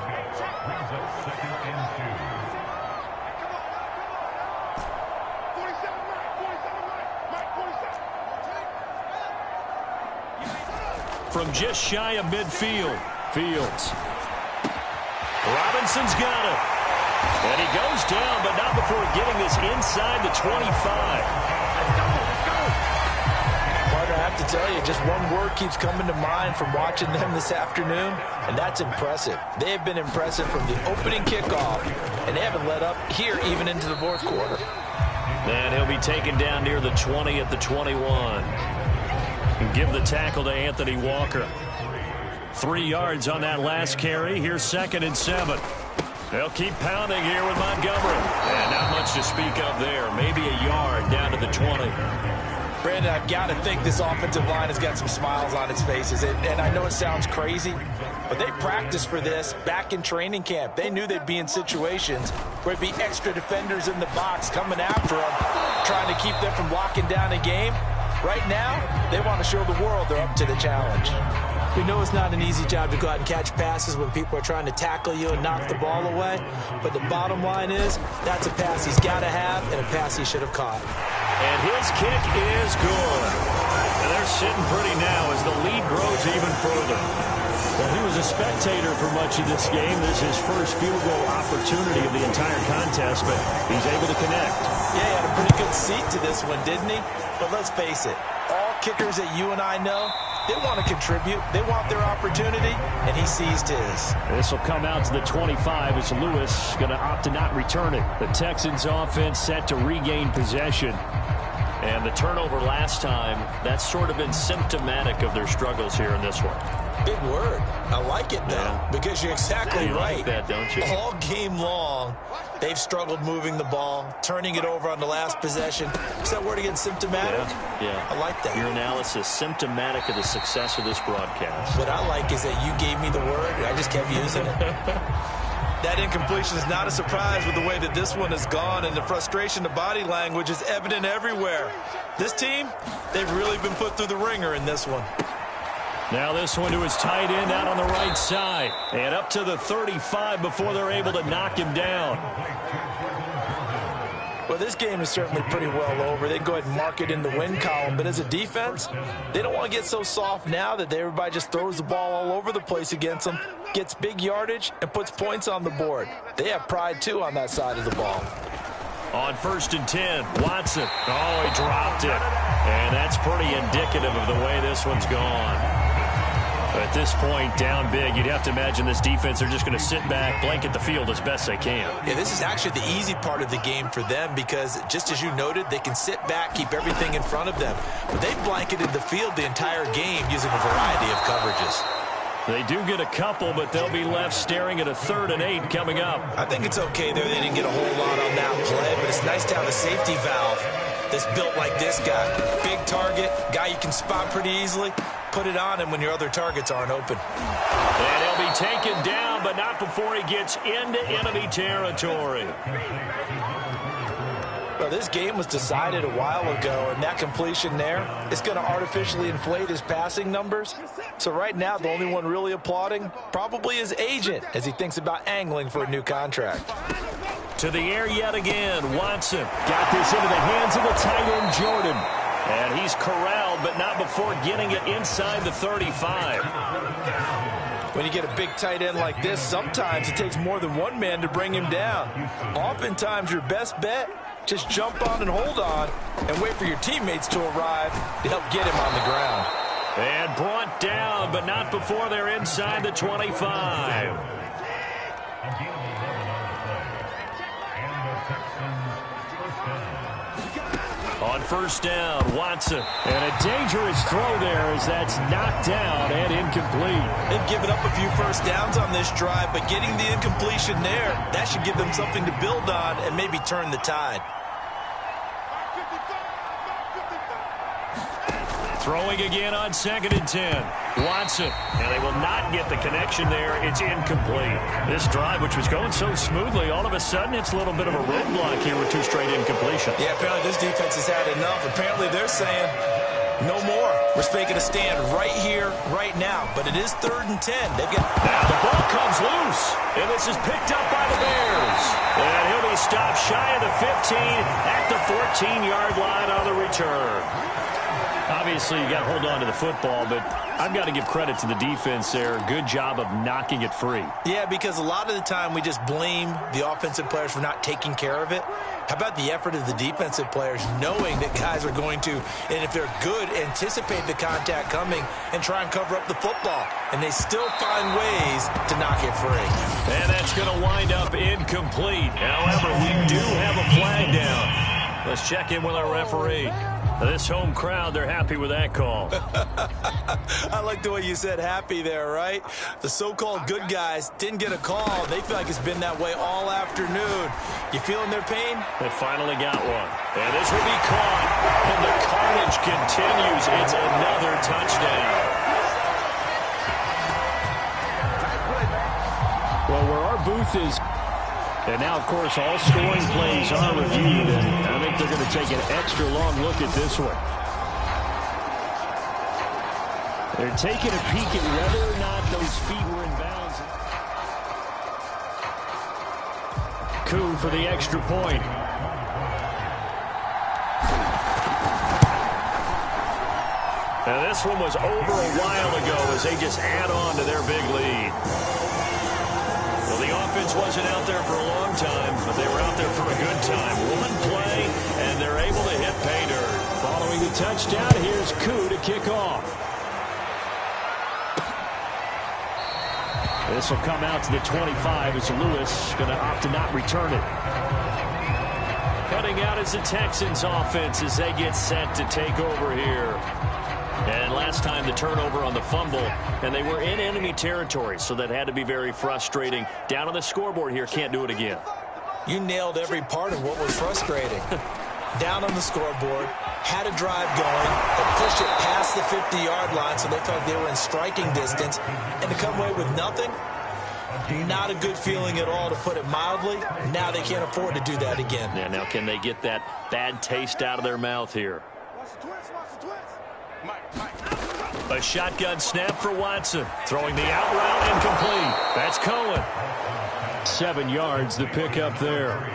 A: From just shy of midfield, Fields. Robinson's got it. And he goes down, but not before getting this inside the 25.
B: Partner, I have to tell you, just one word keeps coming to mind from watching them this afternoon, and that's impressive. They have been impressive from the opening kickoff, and they haven't let up here even into the fourth quarter.
A: And he'll be taken down near the 20 at the 21. And give the tackle to Anthony Walker. 3 yards on that last carry. Here's 2nd and 7. They'll keep pounding here with Montgomery. And not much to speak of there. Maybe a yard down to the 20.
B: Brandon, I've got to think this offensive line has got some smiles on its faces. And I know it sounds crazy, but they practiced for this back in training camp. They knew they'd be in situations where it'd be extra defenders in the box coming after them, trying to keep them from locking down a game. Right now, they want to show the world they're up to the challenge. We know it's not an easy job to go out and catch passes when people are trying to tackle you and knock the ball away. But the bottom line is, that's a pass he's got to have and a pass he should have caught.
A: And his kick is good. And they're sitting pretty now as the lead grows even further. Well, he was a spectator for much of this game. This is his first field goal opportunity of the entire contest, but he's able to connect.
B: Yeah, he had a pretty good seat to this one, didn't he? But let's face it, all kickers that you and I know, they want to contribute. They want their opportunity, and he seized his.
A: This will come out to the 25 as Lewis going to opt to not return it. The Texans offense set to regain possession. And the turnover last time, that's sort of been symptomatic of their struggles here in this one.
B: Big word. I like it, though, because you're exactly right.
A: Like that, don't you?
B: All game long, they've struggled moving the ball, turning it over on the last possession. Is that word again, symptomatic?
A: Yeah.
B: I like that.
A: Your analysis, symptomatic of the success of this broadcast.
B: What I like is that you gave me the word, and I just kept using it. That incompletion is not a surprise with the way that this one has gone, and the frustration, the body language is evident everywhere. This team, they've really been put through the ringer in this one.
A: Now this one to his tight end out on the right side. And up to the 35 before they're able to knock him down.
B: Well, this game is certainly pretty well over. They can go ahead and mark it in the win column. But as a defense, they don't want to get so soft now that everybody just throws the ball all over the place against them, gets big yardage, and puts points on the board. They have pride, too, on that side of the ball.
A: On 1st and 10, Watson. Oh, he dropped it. And that's pretty indicative of the way this one's gone. At this point, down big, you'd have to imagine this defense are just going to sit back, blanket the field as best they can.
B: Yeah, this is actually the easy part of the game for them because, just as you noted, they can sit back, keep everything in front of them. But they've blanketed the field the entire game using a variety of coverages.
A: They do get a couple, but they'll be left staring at a 3rd and 8 coming up.
B: I think it's okay there. They didn't get a whole lot on that play, but it's nice to have a safety valve that's built like this guy. Big target, guy you can spot pretty easily. Put it on him when your other targets aren't open.
A: And he'll be taken down, but not before he gets into enemy territory.
B: Well, this game was decided a while ago, and that completion there is going to artificially inflate his passing numbers. So right now, the only one really applauding probably his agent as he thinks about angling for a new contract.
A: To the air yet again, Watson. Got this into the hands of the tight end, Jordan. And he's corralled, but not before getting it inside the 35.
B: When you get a big tight end like this, sometimes it takes more than one man to bring him down. Oftentimes, your best bet, just jump on and hold on and wait for your teammates to arrive to help get him on the ground.
A: And brought down, but not before they're inside the 25. On 1st down, Watson. And a dangerous throw there as that's knocked down and incomplete.
B: They've given up a few 1st downs on this drive, but getting the incompletion there, that should give them something to build on and maybe turn the tide.
A: Throwing again on 2nd and 10. Watson. And they will not get the connection there. It's incomplete. This drive, which was going so smoothly, all of a sudden it's a little bit of a roadblock here with 2 straight incompletions.
B: Yeah, apparently this defense has had enough. Apparently they're saying, no more. We're making a stand right here, right now. But it is 3rd and 10.
A: Now the ball comes loose. And this is picked up by the Bears. And he'll be stopped shy of the 15 at the 14-yard line on the return. Obviously, you got to hold on to the football, but I've got to give credit to the defense there. Good job of knocking it free.
B: Yeah, because a lot of the time we just blame the offensive players for not taking care of it. How about the effort of the defensive players knowing that guys are going to, and if they're good, anticipate the contact coming and try and cover up the football. And they still find ways to knock it free.
A: And that's going to wind up incomplete. However, we do have a flag down. Let's check in with our referee. This home crowd, they're happy with that call.
B: I like the way you said happy there, right? The so-called good guys didn't get a call. They feel like it's been that way all afternoon. You feeling their pain?
A: They finally got one. And this will be caught. And the carnage continues. It's another touchdown. Well, where our booth is... And now, of course, all scoring plays are reviewed, and I think they're going to take an extra long look at this one. They're taking a peek at whether or not those feet were in bounds. Koo for the extra point. Now, this one was over a while ago as they just add on to their big lead. Well, the offense wasn't out there for a long time, but they were out there for a good time. One play, and they're able to hit pay dirt. Following the touchdown, here's Koo to kick off. This will come out to the 25 as Lewis going to opt to not return it. Heading out is the Texans offense as they get set to take over here. And last time the turnover on the fumble, and they were in enemy territory, so that had to be very frustrating. Down on the scoreboard here, can't do it again.
B: You nailed every part of what was frustrating. Down on the scoreboard, had a drive going, they pushed it past the 50-yard line, so they felt like they were in striking distance, and to come away with nothing, not a good feeling at all, to put it mildly. Now they can't afford to do that again.
A: Yeah, now can they get that bad taste out of their mouth here? A shotgun snap for Watson. Throwing the out route incomplete. That's Cohen. 7 yards, the pickup there.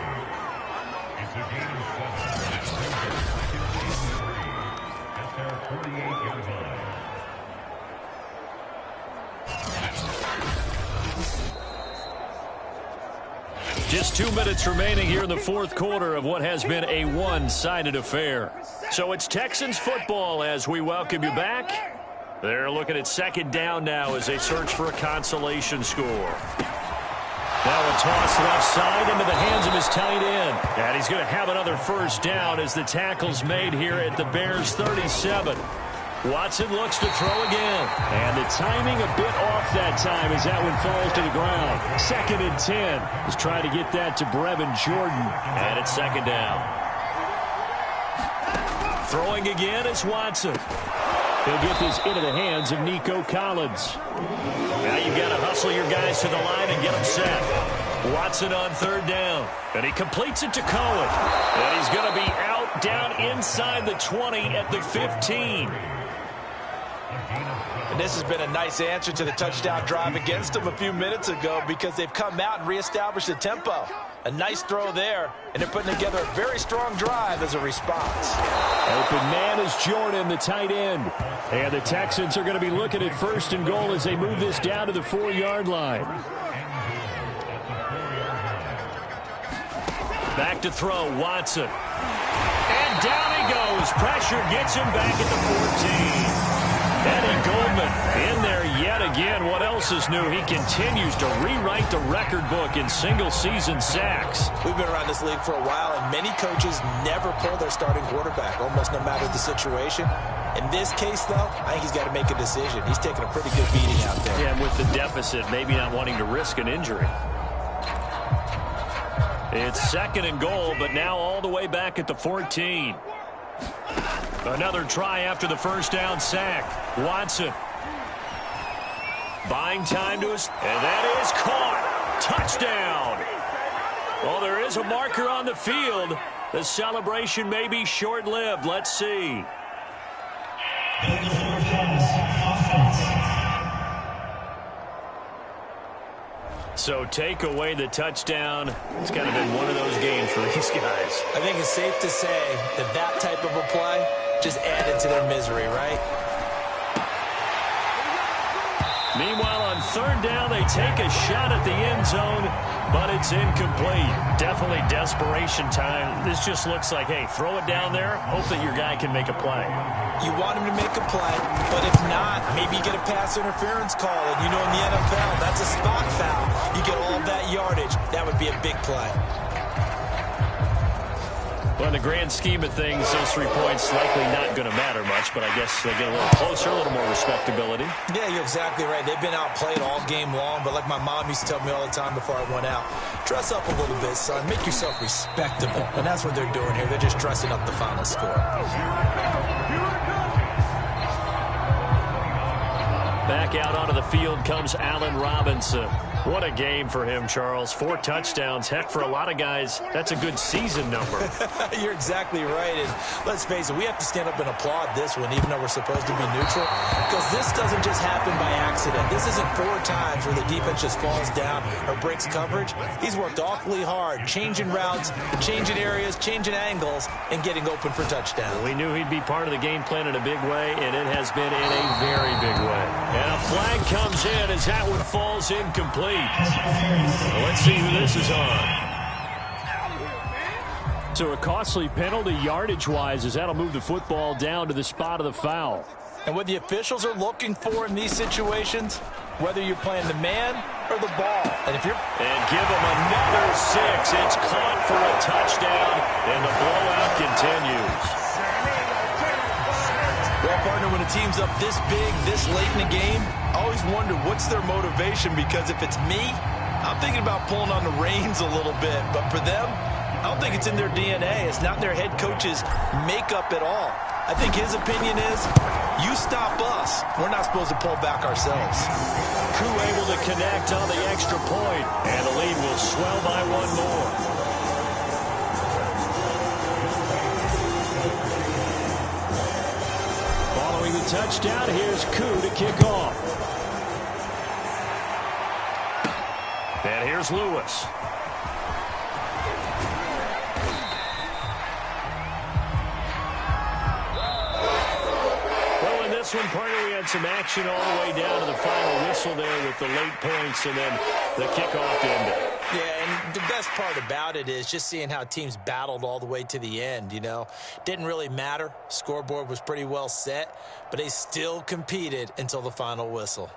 A: Just 2 minutes remaining here in the fourth quarter of what has been a one-sided affair. So it's Texans football as we welcome you back. They're looking at second down now as they search for a consolation score. Now a toss left side into the hands of his tight end. And he's going to have another first down as the tackle's made here at the Bears' 37. Watson looks to throw again. And the timing a bit off that time as that one falls to the ground. 2nd and 10. He's trying to get that to Brevin Jordan. And it's second down. Throwing again is Watson. He'll get this into the hands of Nico Collins. Now you've got to hustle your guys to the line and get them set. Watson on 3rd down. And he completes it to Cohen. And he's going to be out down inside the 20 at the 15.
B: And this has been a nice answer to the touchdown drive against them a few minutes ago because they've come out and reestablished the tempo. A nice throw there, and they're putting together a very strong drive as a response.
C: Open man is Jordan, the tight end. And the Texans are going to be looking at 1st and goal as they move this down to the 4-yard line.
A: Back to throw, Watson. And down he goes. Pressure gets him back at the 14. Eddie Goldman in there yet again. What else is new? He continues to rewrite the record book in single-season sacks.
B: We've been around this league for a while, and many coaches never pull their starting quarterback, almost no matter the situation. In this case, though, I think he's got to make a decision. He's taking a pretty good beating out there.
A: Yeah, and with the deficit, maybe not wanting to risk an injury. It's 2nd and goal, but now all the way back at the 14. Another try after the first down sack. Watson. Buying time to us, and that is caught. Touchdown. Well, there is a marker on the field. The celebration may be short-lived. Let's see. So take away the touchdown. It's kind of been one of those games for these guys.
B: I think it's safe to say that that type of a play just added to their misery, right?
A: Meanwhile, on 3rd down, they take a shot at the end zone, but it's incomplete. Definitely desperation time. This just looks like, hey, throw it down there, hope that your guy can make a play.
B: You want him to make a play, but if not, maybe you get a pass interference call. And you know in the NFL, that's a spot foul. You get all that yardage. That would be a big play.
A: Well, in the grand scheme of things, those 3 points likely not going to matter much, but I guess they get a little closer, a little more respectability.
B: Yeah, you're exactly right. They've been outplayed all game long, but like my mom used to tell me all the time before I went out, dress up a little bit, son. Make yourself respectable. And that's what they're doing here. They're just dressing up the final score.
A: Back out onto the field comes Allen Robinson. What a game for him, Charles. 4 touchdowns. Heck, for a lot of guys, that's a good season number.
B: You're exactly right. And let's face it, we have to stand up and applaud this one, even though we're supposed to be neutral, because this doesn't just happen by accident. This isn't 4 times where the defense just falls down or breaks coverage. He's worked awfully hard, changing routes, changing areas, changing angles, and getting open for touchdown.
A: We knew he'd be part of the game plan in a big way, and it has been in a very big way. And a flag comes in as that one falls incomplete. Well, let's see who this is on.
C: So a costly penalty yardage-wise as that'll move the football down to the spot of the foul.
B: And what the officials are looking for in these situations, whether you're playing the man or the ball. And if you're...
A: And give them another 6. It's caught for a touchdown, and the blowout continues.
B: Well, partner, when a team's up this big, this late in the game, I always wonder what's their motivation, because if it's me, I'm thinking about pulling on the reins a little bit. But for them, I don't think it's in their DNA. It's not in their head coach's makeup at all. I think his opinion is, you stop us. We're not supposed to pull back ourselves.
A: Koo able to connect on the extra point, and the lead will swell by 1 more.
C: The touchdown, here's Koo to kick off.
A: And here's Lewis. Well, in this this one, partner, we had some action all the way down to the final whistle there with the late points and then the kickoff to end it.
B: Yeah, and the best part about it is just seeing how teams battled all the way to the end, you know. Didn't really matter. Scoreboard was pretty well set, but they still competed until the final whistle.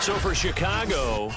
A: So for Chicago,